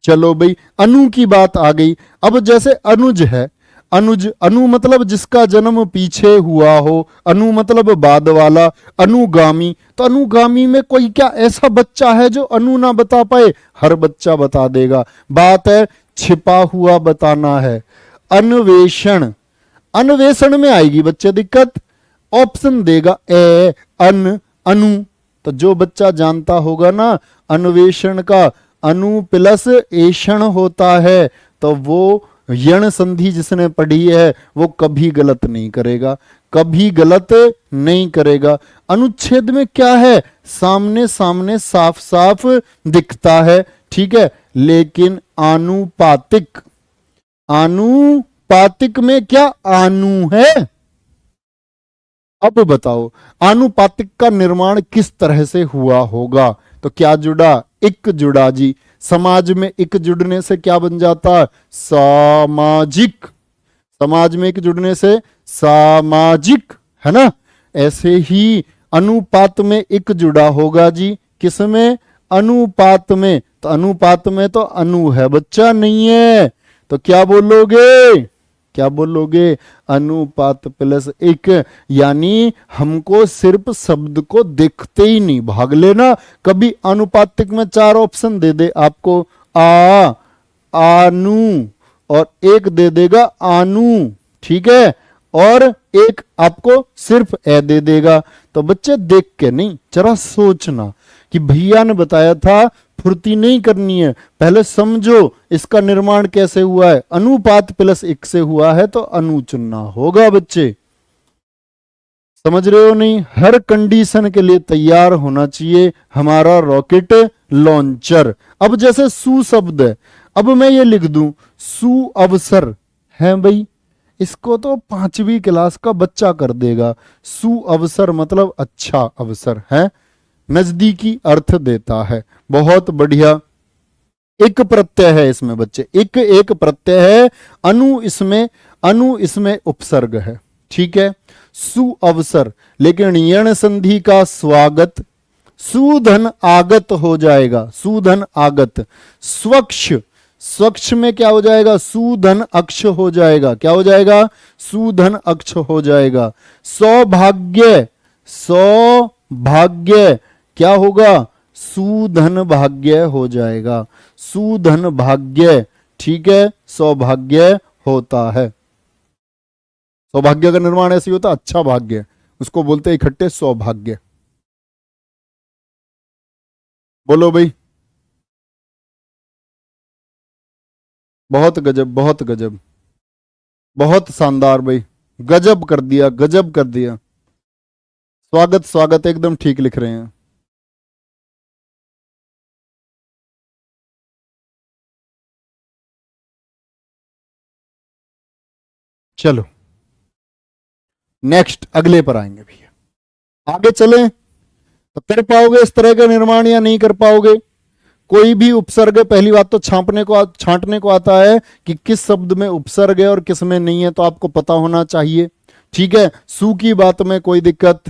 चलो भाई, अनु की बात आ गई। अब जैसे अनुज है, अनुज, अनु मतलब जिसका जन्म पीछे हुआ हो, अनु मतलब बाद वाला, अनुगामी। तो अनुगामी में कोई क्या ऐसा बच्चा है जो अनु ना बता पाए? हर बच्चा बता देगा। बात है छिपा हुआ बताना है। अन्वेषण, अन्वेषण में आएगी बच्चे दिक्कत, ऑप्शन देगा ए, अन, अनु। तो जो बच्चा जानता होगा ना अन्वेषण का अनु प्लस एषण होता है, तो वो यण संधि जिसने पढ़ी है वो कभी गलत नहीं करेगा, कभी गलत नहीं करेगा। अनुच्छेद में क्या है? सामने सामने साफ साफ दिखता है। ठीक है। लेकिन आनुपातिक, आनुपातिक में क्या आनु है? अब बताओ आनुपातिक का निर्माण किस तरह से हुआ होगा? तो क्या जुड़ा? इक जुड़ा जी। समाज में इक जुड़ने से क्या बन जाता? सामाजिक। समाज में इक जुड़ने से सामाजिक, है ना? ऐसे ही अनुपात में इक जुड़ा होगा जी, किसमें? अनुपात में। तो अनुपात में तो अनु है बच्चा, नहीं है, तो क्या बोलोगे? क्या बोलोगे? अनुपात प्लस एक। यानी हमको सिर्फ शब्द को देखते ही नहीं भाग लेना। कभी अनुपातिक में 4 ऑप्शन दे दे आपको, आ, आनु, और एक दे देगा आनु, ठीक है, और एक आपको सिर्फ ए दे देगा। तो बच्चे देख के नहीं, जरा सोचना कि भैया ने बताया था फुर्ती नहीं करनी है, पहले समझो इसका निर्माण कैसे हुआ है। अनुपात प्लस एक से हुआ है तो अनु चुनना होगा बच्चे, समझ रहे हो नहीं? हर कंडीशन के लिए तैयार होना चाहिए हमारा रॉकेट लॉन्चर। अब जैसे सु शब्द है, अब मैं ये लिख दूं सु अवसर है भाई, इसको तो 5वीं क्लास का बच्चा कर देगा। सु अवसर मतलब अच्छा अवसर है, नजदीकी अर्थ देता है। बहुत बढ़िया। एक प्रत्यय है इसमें बच्चे, एक प्रत्यय है, अनु इसमें उपसर्ग है, ठीक है। सु अवसर, लेकिन यण संधि का स्वागत, सुधन आगत हो जाएगा, सुधन आगत। स्वच्छ, स्वच्छ में क्या हो जाएगा? सुधन अक्ष हो जाएगा। क्या हो जाएगा? सुधन अक्ष हो जाएगा। सौभाग्य, सौभाग्य क्या होगा? सुधन भाग्य हो जाएगा, सुधन भाग्य, ठीक है, सौभाग्य होता है। सौभाग्य का निर्माण ऐसे होता है, अच्छा भाग्य, उसको बोलते हैं इकट्ठे सौभाग्य। बोलो भाई, बहुत गजब, बहुत गजब, बहुत शानदार भाई, गजब कर दिया, गजब कर दिया। स्वागत स्वागत, एकदम ठीक लिख रहे हैं। चलो नेक्स्ट, अगले पर आएंगे भैया। आगे चलें तो कर पाओगे इस तरह का निर्माण या नहीं कर पाओगे? कोई भी उपसर्ग, पहली बात तो छांटने को आता है कि किस शब्द में उपसर्ग है और किस में नहीं है, तो आपको पता होना चाहिए, ठीक है। सु की बात में कोई दिक्कत,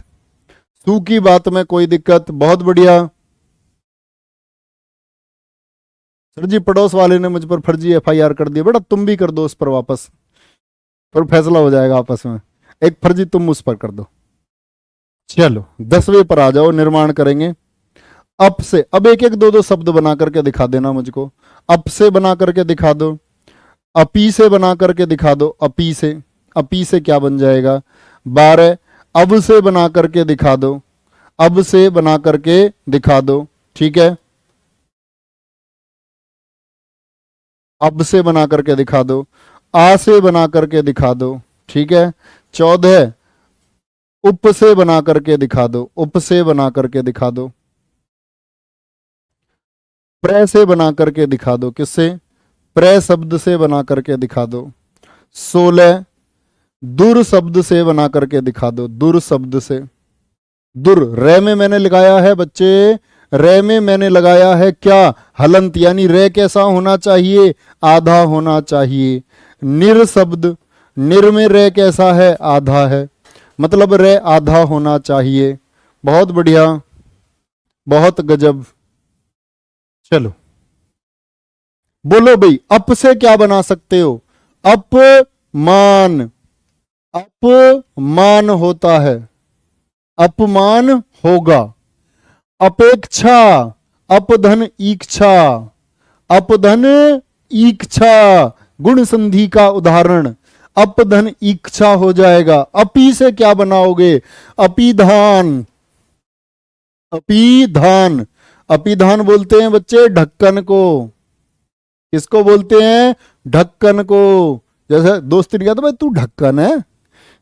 सु की बात में कोई दिक्कत, बहुत बढ़िया। सर जी पड़ोस वाले ने मुझ पर फर्जी FIR कर दिया, बेटा तुम भी कर दो उस पर वापस, पर फैसला हो जाएगा आपस में, एक फर्जी तुम उस पर कर दो। चलो 10वें पर आ जाओ, निर्माण करेंगे। अप से, अब एक एक दो दो शब्द बना करके दिखा देना मुझको। अप से बना करके दिखा दो, अपी से बना करके दिखा दो, अपी से, अपी से क्या बन जाएगा? 12। अब से बना करके दिखा दो, अब से बना करके दिखा दो, ठीक है, अब से बना करके दिखा दो। आ से बना करके दिखा दो, ठीक है। 14। उप से बना करके दिखा दो, उप से बना करके दिखा दो। प्र से बना करके दिखा दो, किससे? प्र शब्द से बना करके दिखा दो। 16। दुर शब्द से बना करके दिखा दो, दुर शब्द से। दुर, रे में मैंने लगाया है बच्चे, रे में मैंने लगाया है क्या? हलंत, यानी रे कैसा होना चाहिए? आधा होना चाहिए। निर शब्द, निर में रे कैसा है? आधा है, मतलब रे आधा होना चाहिए। बहुत बढ़िया, बहुत गजब। चलो बोलो भाई, अप से क्या बना सकते हो? अपमान, अपमान होता है, अपमान होगा। अपेक्षा, अपधन इच्छा, अपधन इच्छा, गुण संधि का उदाहरण, अपधन इच्छा हो जाएगा। अपी से क्या बनाओगे? अपिधान, अपिधान, अपिधान बोलते हैं बच्चे ढक्कन को। किसको बोलते हैं? ढक्कन को। जैसे दोस्त ने कहा था भाई तू ढक्कन है,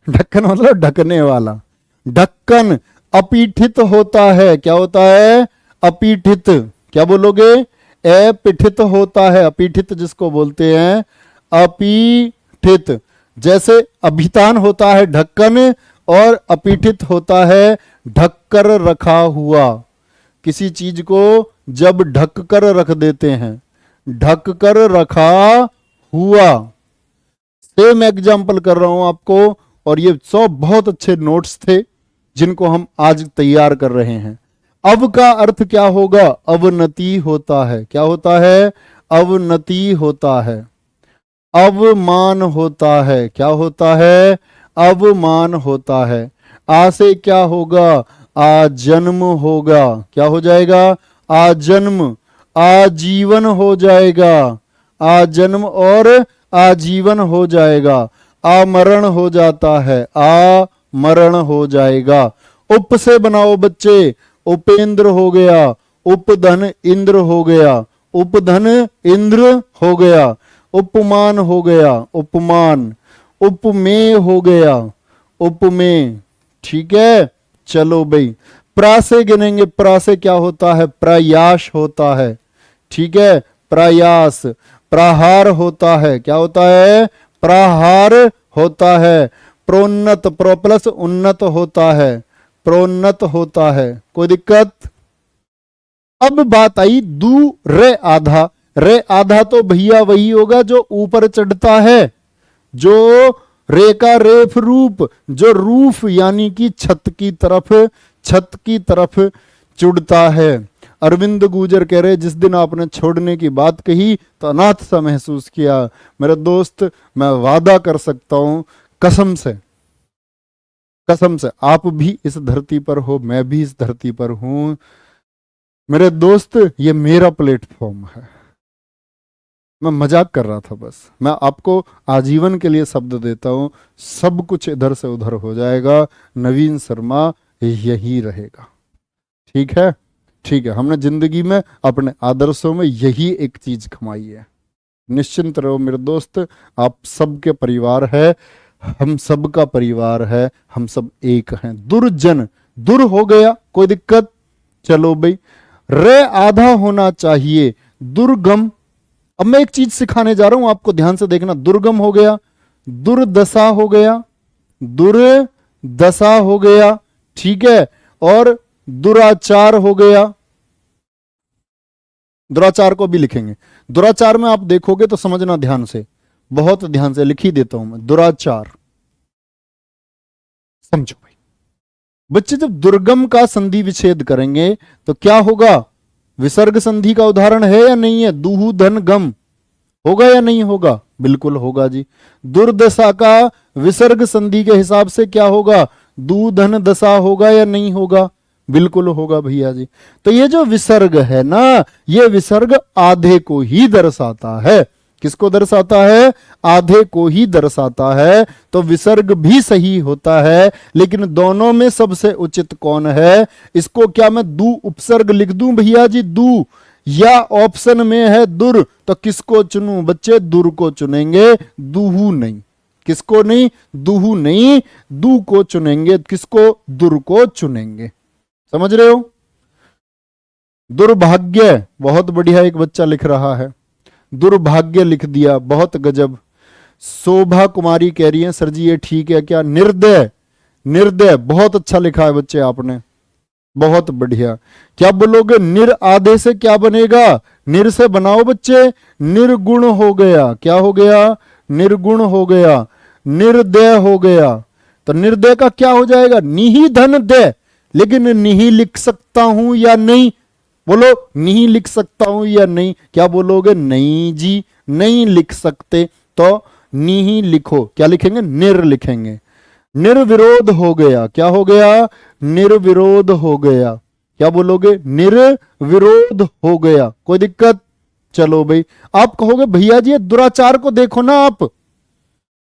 ढक्कन मतलब ढकने वाला। ढक्कन अपीठित होता है, क्या होता है? अपीठित। क्या बोलोगे? अपीठित होता है, अपीठित जिसको बोलते हैं अपीठित। जैसे अभितान होता है ढक्कन, और अपीठित होता है ढककर रखा हुआ। किसी चीज को जब ढक कर रख देते हैं, ढक कर रखा हुआ। सेम एग्जाम्पल कर रहा हूं आपको, और ये 100 बहुत अच्छे नोट्स थे, जिनको हम आज तैयार कर रहे हैं। अब का अर्थ क्या होगा? अवनति होता है। क्या होता है? अवनति होता है, अवमान होता है। क्या होता है? अवमान होता है। आ से क्या होगा? आजन्म होगा। क्या हो जाएगा? आजन्म, आजीवन हो जाएगा। आजन्म और आजीवन हो जाएगा। आमरण हो जाता है, आमरण हो जाएगा। उप से बनाओ बच्चे, उपेंद्र हो गया, उपधन इंद्र हो गया, उपधन इंद्र हो गया। उपमान हो गया, उपमान। उपमेय हो गया, उपमेय। ठीक है, चलो भाई। प्रा से गिनेंगे, प्रा से क्या होता है? प्रयास होता है। ठीक है, प्रयास। प्रहार होता है। क्या होता है? प्रहार होता है। प्रोन्नत, प्रो प्लस उन्नत होता है, प्रोन्नत होता है। कोई दिक्कत? अब बात आई दू रे आधा। रे आधा तो भैया वही होगा जो ऊपर चढ़ता है, जो रे का रेफ रूप, जो रूफ यानी कि छत की तरफ, छत की तरफ चुड़ता है। अरविंद गुजर कह रहे, जिस दिन आपने छोड़ने की बात कही तो अनाथ सा महसूस किया। मेरे दोस्त, मैं वादा कर सकता हूं कसम से, कसम से, आप भी इस धरती पर हो, मैं भी इस धरती पर हूं। मेरे दोस्त, ये मेरा प्लेटफॉर्म है। मैं मजाक कर रहा था बस। मैं आपको आजीवन के लिए शब्द देता हूं, सब कुछ इधर से उधर हो जाएगा, नवीन शर्मा यही रहेगा। ठीक है, ठीक है। हमने जिंदगी में अपने आदर्शों में यही एक चीज कमाई है। निश्चिंत रहो मेरे दोस्त, आप सबके परिवार है, हम सब का परिवार है, हम सब एक हैं। दुर्जन, दुर हो गया, कोई दिक्कत? चलो भाई। रे आधा होना चाहिए, दुर्गम। अब मैं एक चीज सिखाने जा रहा हूं, आपको ध्यान से देखना। दुर्गम हो गया, दुर्दशा हो गया, दुर्दशा हो गया। ठीक है, और दुराचार हो गया। दुराचार को भी लिखेंगे। दुराचार में आप देखोगे तो समझना ध्यान से, बहुत ध्यान से लिख ही देता हूं मैं। दुराचार समझो भाई। बच्चे जब दुर्गम का संधि विच्छेद करेंगे तो क्या होगा? विसर्ग संधि का उदाहरण है या नहीं है? दूहु धन गम होगा या नहीं होगा? बिल्कुल होगा जी। दुर्दशा का विसर्ग संधि के हिसाब से क्या होगा? दू धन दशा होगा या नहीं होगा? बिल्कुल होगा भैया जी। तो ये जो विसर्ग है ना, ये विसर्ग आधे को ही दर्शाता है। किसको दर्शाता है? आधे को ही दर्शाता है। तो विसर्ग भी सही होता है, लेकिन दोनों में सबसे उचित कौन है? इसको क्या मैं दू उपसर्ग लिख दूं भैया जी? दू, या ऑप्शन में है दुर, तो किसको चुनूं बच्चे? दुर को चुनेंगे, दूहू नहीं। किसको नहीं? दूहू नहीं, दू को चुनेंगे। किसको? दुर को चुनेंगे। समझ रहे हो? दुर्भाग्य, बहुत बढ़िया, एक बच्चा लिख रहा है दुर्भाग्य लिख दिया, बहुत गजब। शोभा कुमारी कह रही है सर जी ये ठीक है क्या? निर्दय, निर्दय, बहुत अच्छा लिखा है बच्चे आपने, बहुत बढ़िया। क्या बोलोगे? निर आधे से क्या बनेगा? निर से बनाओ बच्चे, निर्गुण हो गया। क्या हो गया? निर्गुण हो गया, निर्दय हो गया। तो निर्दय का क्या हो जाएगा? निही धन दय। लेकिन निही लिख सकता हूं या नहीं? बोलो, नहीं लिख सकता हूं या नहीं? क्या बोलोगे? नहीं जी, नहीं लिख सकते। तो नहीं लिखो, क्या लिखेंगे? निर लिखेंगे। निर्विरोध हो गया। क्या हो गया? निर्विरोध हो गया। क्या बोलोगे? निर्विरोध हो गया। कोई दिक्कत? चलो भाई। आप कहोगे भैया जी दुराचार को देखो ना आप,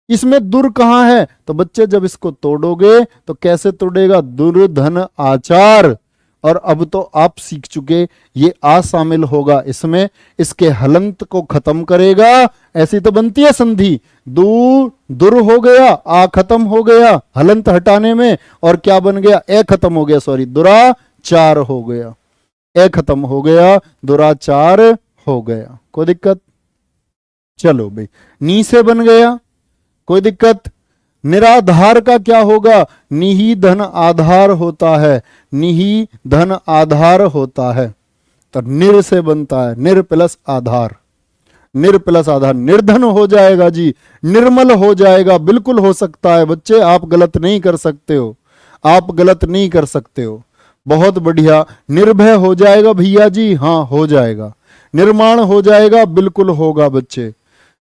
इसमें दुर कहां है? तो बच्चे जब इसको तोड़ोगे तो कैसे तोड़ेगा? दुर्धन आचार। और अब तो आप सीख चुके, ये आ शामिल होगा इसमें, इसके हलंत को खत्म करेगा। ऐसी तो बनती है संधि, दुर हो गया, आ खत्म हो गया हलंत हटाने में, और क्या बन गया? ए खत्म हो गया, सॉरी, दुराचार हो गया। ए खत्म हो गया, दुराचार हो गया। कोई दिक्कत? चलो भाई। नी से बन गया, कोई दिक्कत? निराधार का क्या होगा? निही धन आधार होता है, निही धन आधार होता है। तो निर से बनता है, निर प्लस आधार, निर प्लस आधार। निर्धन हो जाएगा जी, निर्मल हो जाएगा। बिल्कुल हो सकता है बच्चे, आप गलत नहीं कर सकते हो। आप गलत नहीं कर सकते हो। बहुत बढ़िया। निर्भय हो जाएगा भैया जी? हाँ हो जाएगा। निर्माण हो जाएगा? बिल्कुल होगा बच्चे।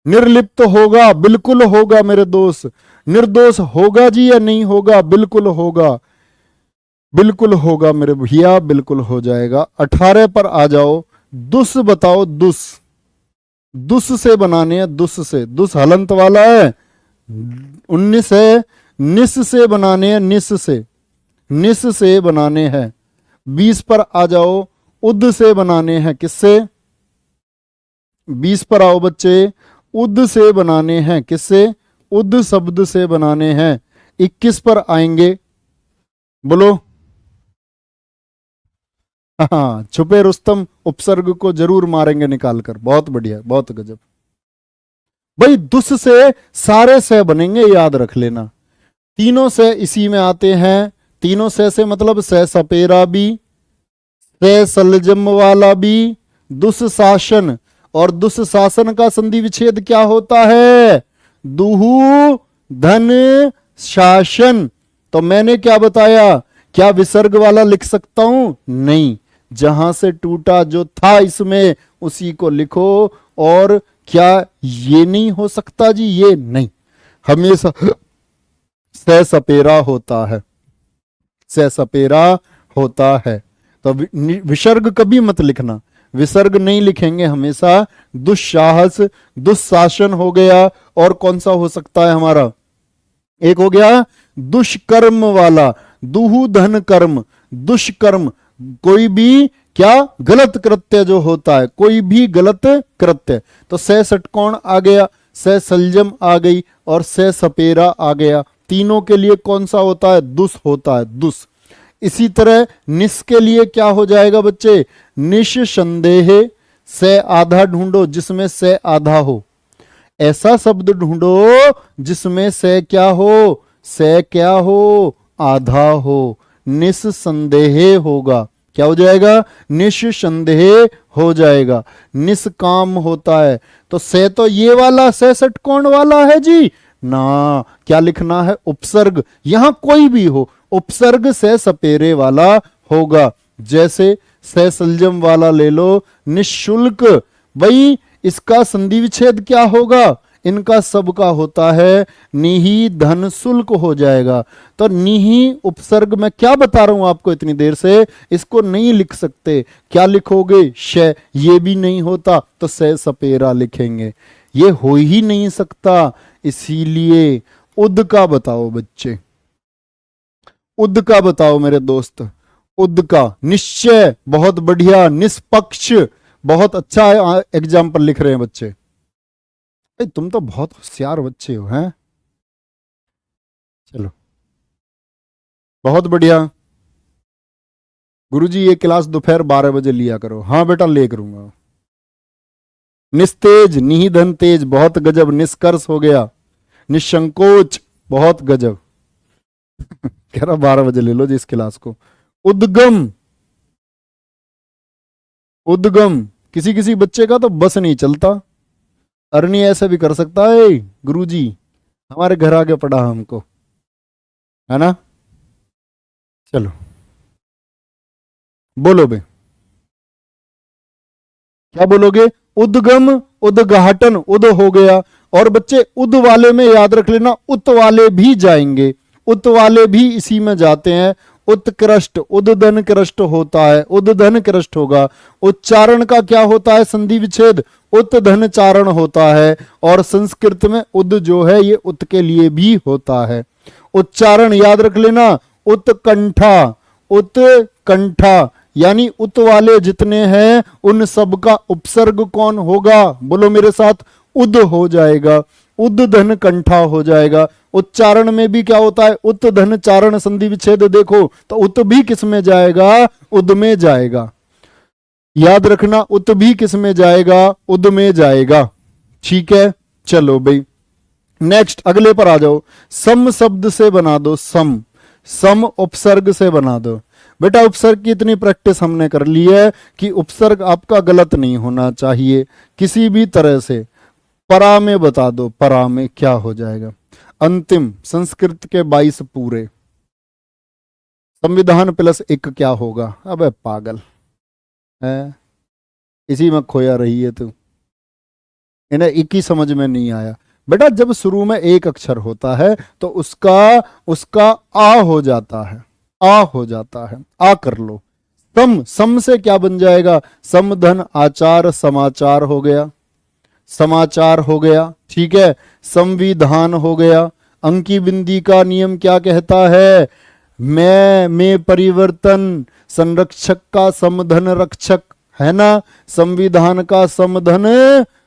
निर्लिप्त होगा? बिल्कुल होगा मेरे दोस्त। निर्दोष होगा जी या नहीं होगा? बिल्कुल होगा, बिल्कुल होगा मेरे भैया, बिल्कुल हो जाएगा। 18 पर आ जाओ। दुस बताओ। दुस, दुस से बनाने हैं। दुस से, दुस हलंत वाला है। 19 है। निस से बनाने हैं। निस से, निस से बनाने हैं। 20 पर आ जाओ। उद से बनाने हैं। किससे? 20 पर आओ बच्चे। उद से बनाने हैं। किससे? उद शब्द से बनाने हैं। 21 पर आएंगे। बोलो। हाँ, छुपे रुस्तम उपसर्ग को जरूर मारेंगे निकाल कर। बहुत बढ़िया, बहुत गजब भाई। दुस से सारे से बनेंगे, याद रख लेना। तीनों से इसी में आते हैं। तीनों से मतलब से सपेरा भी, से सलजम वाला भी, दुस्शासन। और दुस्शासन का संधि विच्छेद क्या होता है? दुहु धन शासन। तो मैंने क्या बताया? क्या विसर्ग वाला लिख सकता हूं? नहीं। जहां से टूटा जो था इसमें उसी को लिखो। और क्या ये नहीं हो सकता जी? ये नहीं, हमेशा से सपेरा होता है। से सपेरा होता है। तो विसर्ग कभी मत लिखना। विसर्ग नहीं लिखेंगे हमेशा। दुस्साहस, दुस्शासन हो गया। और कौन सा हो सकता है हमारा? एक हो गया दुष्कर्म वाला। दुहु धन कर्म, दुष्कर्म। कोई भी क्या गलत कृत्य जो होता है, कोई भी गलत कृत्य। तो से षटकोण आ गया, से सलजम आ गई और से सपेरा आ गया। तीनों के लिए कौन सा होता है? दुस होता है, दुस। इसी तरह निस के लिए क्या हो जाएगा बच्चे? निस्संदेह। से आधा ढूंढो जिसमें से आधा हो। ऐसा शब्द ढूंढो जिसमें से क्या हो? से क्या हो? आधा हो। निस्संदेह होगा। क्या हो जाएगा? निस्संदेह हो जाएगा। निष्काम होता है। तो से तो ये वाला से षटकोण वाला है जी ना। क्या लिखना है? उपसर्ग। यहां कोई भी हो, उपसर्ग से सपेरे वाला होगा। जैसे से सलजम वाला ले लो, निशुल्क। भाई इसका संधि विच्छेद क्या होगा? इनका सबका होता है निही धन शुल्क हो जाएगा। तो निही उपसर्ग मैं क्या बता रहा हूं आपको इतनी देर से, इसको नहीं लिख सकते। क्या लिखोगे? श। ये भी नहीं होता तो से सपेरा लिखेंगे। ये हो ही नहीं सकता। इसीलिए उद का बताओ बच्चे। उद का बताओ मेरे दोस्त। उद का निश्चय। बहुत बढ़िया। निष्पक्ष। बहुत अच्छा एग्जाम्पल लिख रहे हैं बच्चे। तुम तो बहुत होशियार बच्चे हो हैं। चलो बहुत बढ़िया। गुरुजी ये क्लास दोपहर 12 बजे लिया करो। हाँ बेटा ले करूंगा। निस्तेज, निधन तेज। बहुत गजब। निष्कर्ष हो गया। निसंकोच। बहुत गजब। कह रहा 12 बजे ले लो जी इस क्लास को। उद्गम, उद्गम। किसी किसी बच्चे का तो बस नहीं चलता। अरनी ऐसा भी कर सकता है। गुरुजी हमारे घर आके पढ़ा हमको, है ना। चलो बोलो बे, क्या बोलोगे? उद्गम, उद्घाटन। उद हो गया। और बच्चे उद वाले में याद रख लेना, उत वाले भी जाएंगे। उत वाले भी इसी में जाते हैं। उत्कृष्ट, उद्दन कृष्ट होता है। उद्दन कृष्ट होगा। उच्चारण का क्या होता है? संधि विच्छेद। उत्धन चारण होता है। और संस्कृत में उद जो है ये उत के लिए भी होता है। उच्चारण याद रख लेना। उत्कंठा, उत्कंठा। यानी उत वाले जितने हैं उन सब का उपसर्ग कौन होगा? बोलो मेरे साथ। उद हो जाएगा। उद्धन कंठा हो जाएगा। उच्चारण में भी क्या होता है? उत्धन चारण संधि विच्छेद। देखो तो उत भी किस में जाएगा? उद में जाएगा। याद रखना, उत भी किस में जाएगा? उद में जाएगा। ठीक है। चलो भाई नेक्स्ट अगले पर आ जाओ। सम शब्द से बना दो। सम, सम उपसर्ग से बना दो। बेटा उपसर्ग की इतनी प्रैक्टिस हमने कर ली है कि उपसर्ग आपका गलत नहीं होना चाहिए किसी भी तरह से। परा में बता दो। परा में क्या हो जाएगा? अंतिम। संस्कृत के 22 पूरे। संविधान प्लस एक क्या होगा? अबे पागल है, इसी में खोया रही है तू। इन्हें एक ही समझ में नहीं आया। बेटा जब शुरू में एक अक्षर होता है तो उसका उसका आ हो जाता है, आ हो जाता है, आ कर लो। सम, सम से क्या बन जाएगा? सम धन आचार समाचार हो गया, समाचार हो गया, ठीक है। संविधान हो गया। अंकी बिंदी का नियम क्या कहता है? मैं परिवर्तन, संरक्षक का समधन रक्षक, है ना। संविधान का समधन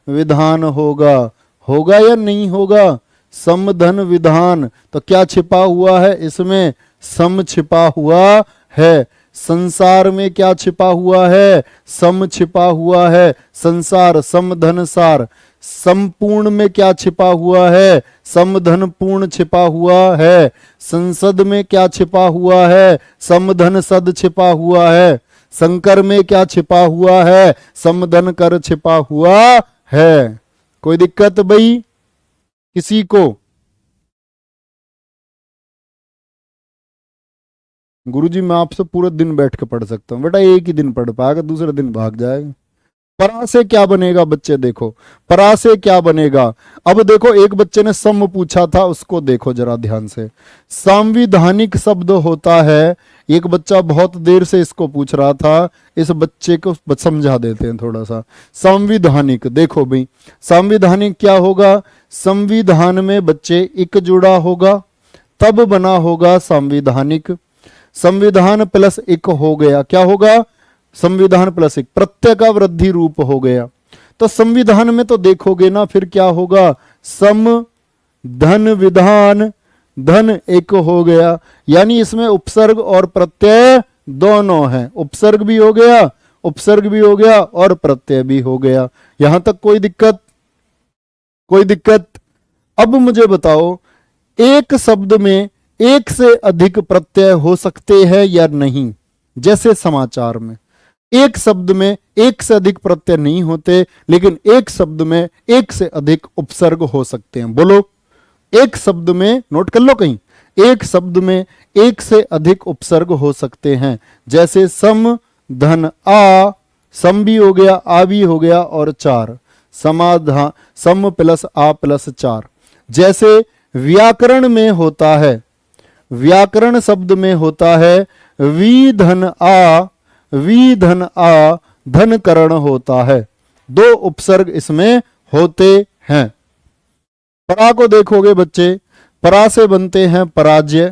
विधान होगा, होगा या नहीं होगा? समधन विधान, तो क्या छिपा हुआ है इसमें? सम छिपा हुआ है। संसार में क्या छिपा हुआ है? सम छिपा हुआ है। संसार समधन सार। संपूर्ण में क्या छिपा हुआ है? समधन पूर्ण छिपा हुआ है। संसद में क्या छिपा हुआ है? समधन सद छिपा हुआ है। शंकर में क्या छिपा हुआ है? समधन कर छिपा हुआ है। कोई दिक्कत भाई किसी को? गुरुजी मैं आपसे पूरा दिन बैठ के पढ़ सकता हूं। बेटा एक ही दिन पढ़ पाएगा, दूसरे दिन भाग जाएगा। परा से क्या बनेगा बच्चे? देखो परा से क्या बनेगा। अब देखो एक बच्चे ने सम पूछा था, उसको देखो जरा ध्यान से। संविधानिक शब्द होता है। एक बच्चा बहुत देर से इसको पूछ रहा था, इस बच्चे को समझा देते हैं थोड़ा सा। संविधानिक, देखो भाई संविधानिक क्या होगा? संविधान में बच्चे एक जुड़ा होगा तब बना होगा संविधानिक। संविधान प्लस एक हो गया, क्या होगा? संविधान प्लस एक, प्रत्यय का वृद्धि रूप हो गया। तो संविधान में तो देखोगे ना फिर क्या होगा? सम धन विधान, धन एक हो गया, यानी इसमें उपसर्ग और प्रत्यय दोनों हैं। उपसर्ग भी हो गया, उपसर्ग भी हो गया और प्रत्यय भी हो गया। यहां तक कोई दिक्कत? कोई दिक्कत? अब मुझे बताओ एक शब्द में एक से अधिक प्रत्यय हो सकते हैं या नहीं? जैसे समाचार में एक शब्द में एक से अधिक प्रत्यय नहीं होते, लेकिन एक शब्द में एक से अधिक उपसर्ग हो सकते हैं। बोलो, एक शब्द में, नोट कर लो कहीं, एक शब्द में एक से अधिक उपसर्ग हो सकते हैं। जैसे सम धन आ, सम भी हो गया, आ भी हो गया और चार, समाधान सम प्लस आ प्लस चार। जैसे व्याकरण में होता है, व्याकरण शब्द में होता है वी धन आ, वी धन आ, धन करण होता है। दो उपसर्ग इसमें होते हैं। परा को देखोगे बच्चे, परा से बनते हैं पराजय,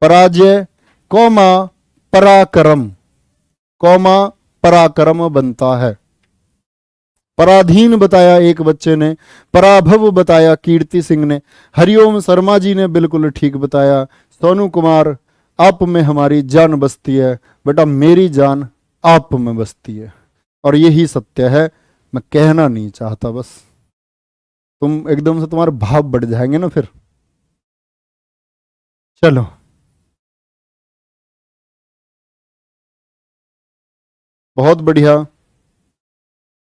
पराजय कौमा पराक्रम, कौमा पराक्रम बनता है। पराधीन बताया एक बच्चे ने, पराभव बताया कीर्ति सिंह ने, हरिओम शर्मा जी ने बिल्कुल ठीक बताया। सोनू कुमार, आप में हमारी जान बसती है। बेटा मेरी जान आप में बसती है और यही सत्य है। मैं कहना नहीं चाहता, बस तुम एकदम से तुम्हारे भाव बढ़ जाएंगे ना फिर। चलो बहुत बढ़िया,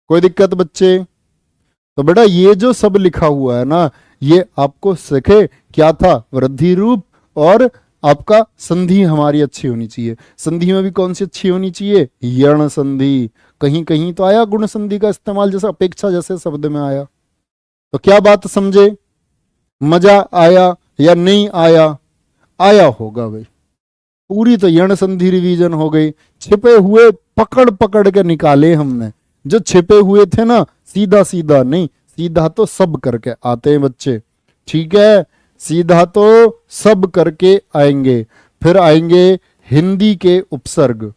कोई दिक्कत बच्चे? तो बेटा ये जो सब लिखा हुआ है ना, ये आपको सीखे क्या था? वृद्धि रूप और आपका संधि हमारी अच्छी होनी चाहिए। संधि में भी कौन सी अच्छी होनी चाहिए? यण संधि। कहीं कहीं तो आया गुण संधि का इस्तेमाल, जैसे अपेक्षा जैसे शब्द में आया। तो क्या बात समझे? मजा आया या नहीं आया? आया होगा भाई। पूरी तो यण संधि रिवीजन हो गई। छिपे हुए पकड़ पकड़ के निकाले हमने। जो छिपे हुए थे ना, सीधा सीधा नहीं, सीधा तो सब करके आते हैं बच्चे, ठीक है। सीधा तो सब करके आएंगे। फिर आएंगे हिंदी के उपसर्ग।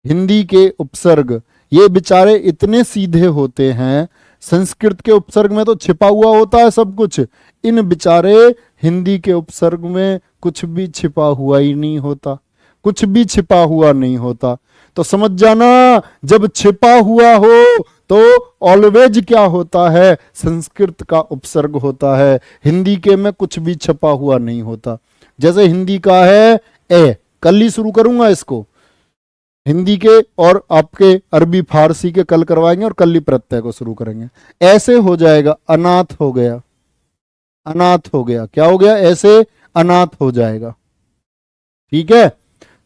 हिंदी के उपसर्ग ये बेचारे इतने सीधे होते हैं। संस्कृत के उपसर्ग में तो छिपा हुआ होता है सब कुछ, इन बेचारे हिंदी के उपसर्ग में कुछ भी छिपा हुआ ही नहीं होता, कुछ भी छिपा हुआ नहीं होता। तो समझ जाना, जब छिपा हुआ हो तो ऑलवेज क्या होता है? संस्कृत का उपसर्ग होता है। हिंदी के में कुछ भी छिपा हुआ नहीं होता। जैसे हिंदी का है ए, कल ही शुरू करूंगा इसको, हिंदी के और आपके अरबी फारसी के कल करवाएंगे और कल ही प्रत्यय को शुरू करेंगे। ऐसे हो जाएगा, अनाथ हो गया, अनाथ हो गया, क्या हो गया? ऐसे अनाथ हो जाएगा, ठीक है।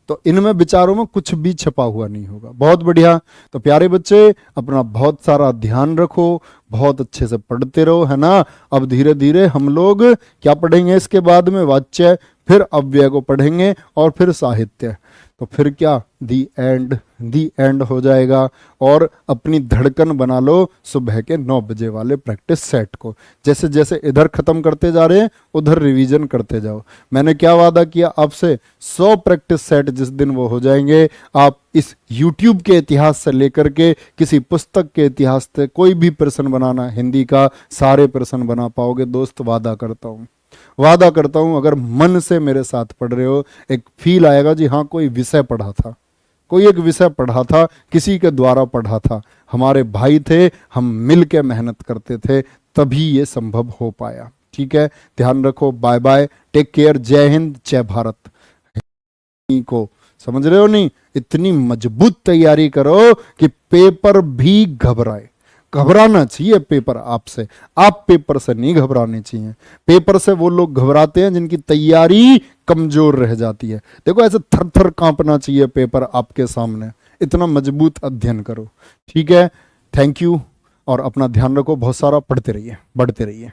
तो इनमें विचारों में कुछ भी छपा हुआ नहीं होगा। बहुत बढ़िया। तो प्यारे बच्चे, अपना बहुत सारा ध्यान रखो, बहुत अच्छे से पढ़ते रहो, है ना। अब धीरे धीरे हम लोग क्या पढ़ेंगे इसके बाद में? वाच्य, फिर अव्यय को पढ़ेंगे और फिर साहित्य। तो फिर क्या, दी एंड हो जाएगा। और अपनी धड़कन बना लो सुबह के 9 बजे वाले प्रैक्टिस सेट को। जैसे जैसे इधर खत्म करते जा रहे हैं उधर रिवीजन करते जाओ। मैंने क्या वादा किया आपसे? 100 प्रैक्टिस सेट जिस दिन वो हो जाएंगे, आप इस YouTube के इतिहास से लेकर के किसी पुस्तक के इतिहास से कोई भी प्रश्न बनाना, हिंदी का सारे प्रश्न बना पाओगे दोस्त, वादा करता हूं। वादा करता हूं, अगर मन से मेरे साथ पढ़ रहे हो, एक फील आएगा जी हाँ कोई विषय पढ़ा था, कोई एक विषय पढ़ा था, किसी के द्वारा पढ़ा था, हमारे भाई थे, हम मिल के मेहनत करते थे, तभी ये संभव हो पाया। ठीक है, ध्यान रखो, बाय बाय, टेक केयर, जय हिंद, जय भारत। को समझ रहे हो नहीं? इतनी मजबूत तैयारी करो कि पेपर भी घबराए। घबराना चाहिए पेपर आपसे, आप पेपर से नहीं घबराने चाहिए। पेपर से वो लोग घबराते हैं जिनकी तैयारी कमजोर रह जाती है। देखो ऐसे थर थर कांपना चाहिए पेपर आपके सामने, इतना मजबूत अध्ययन करो। ठीक है, थैंक यू, और अपना ध्यान रखो, बहुत सारा पढ़ते रहिए, बढ़ते रहिए।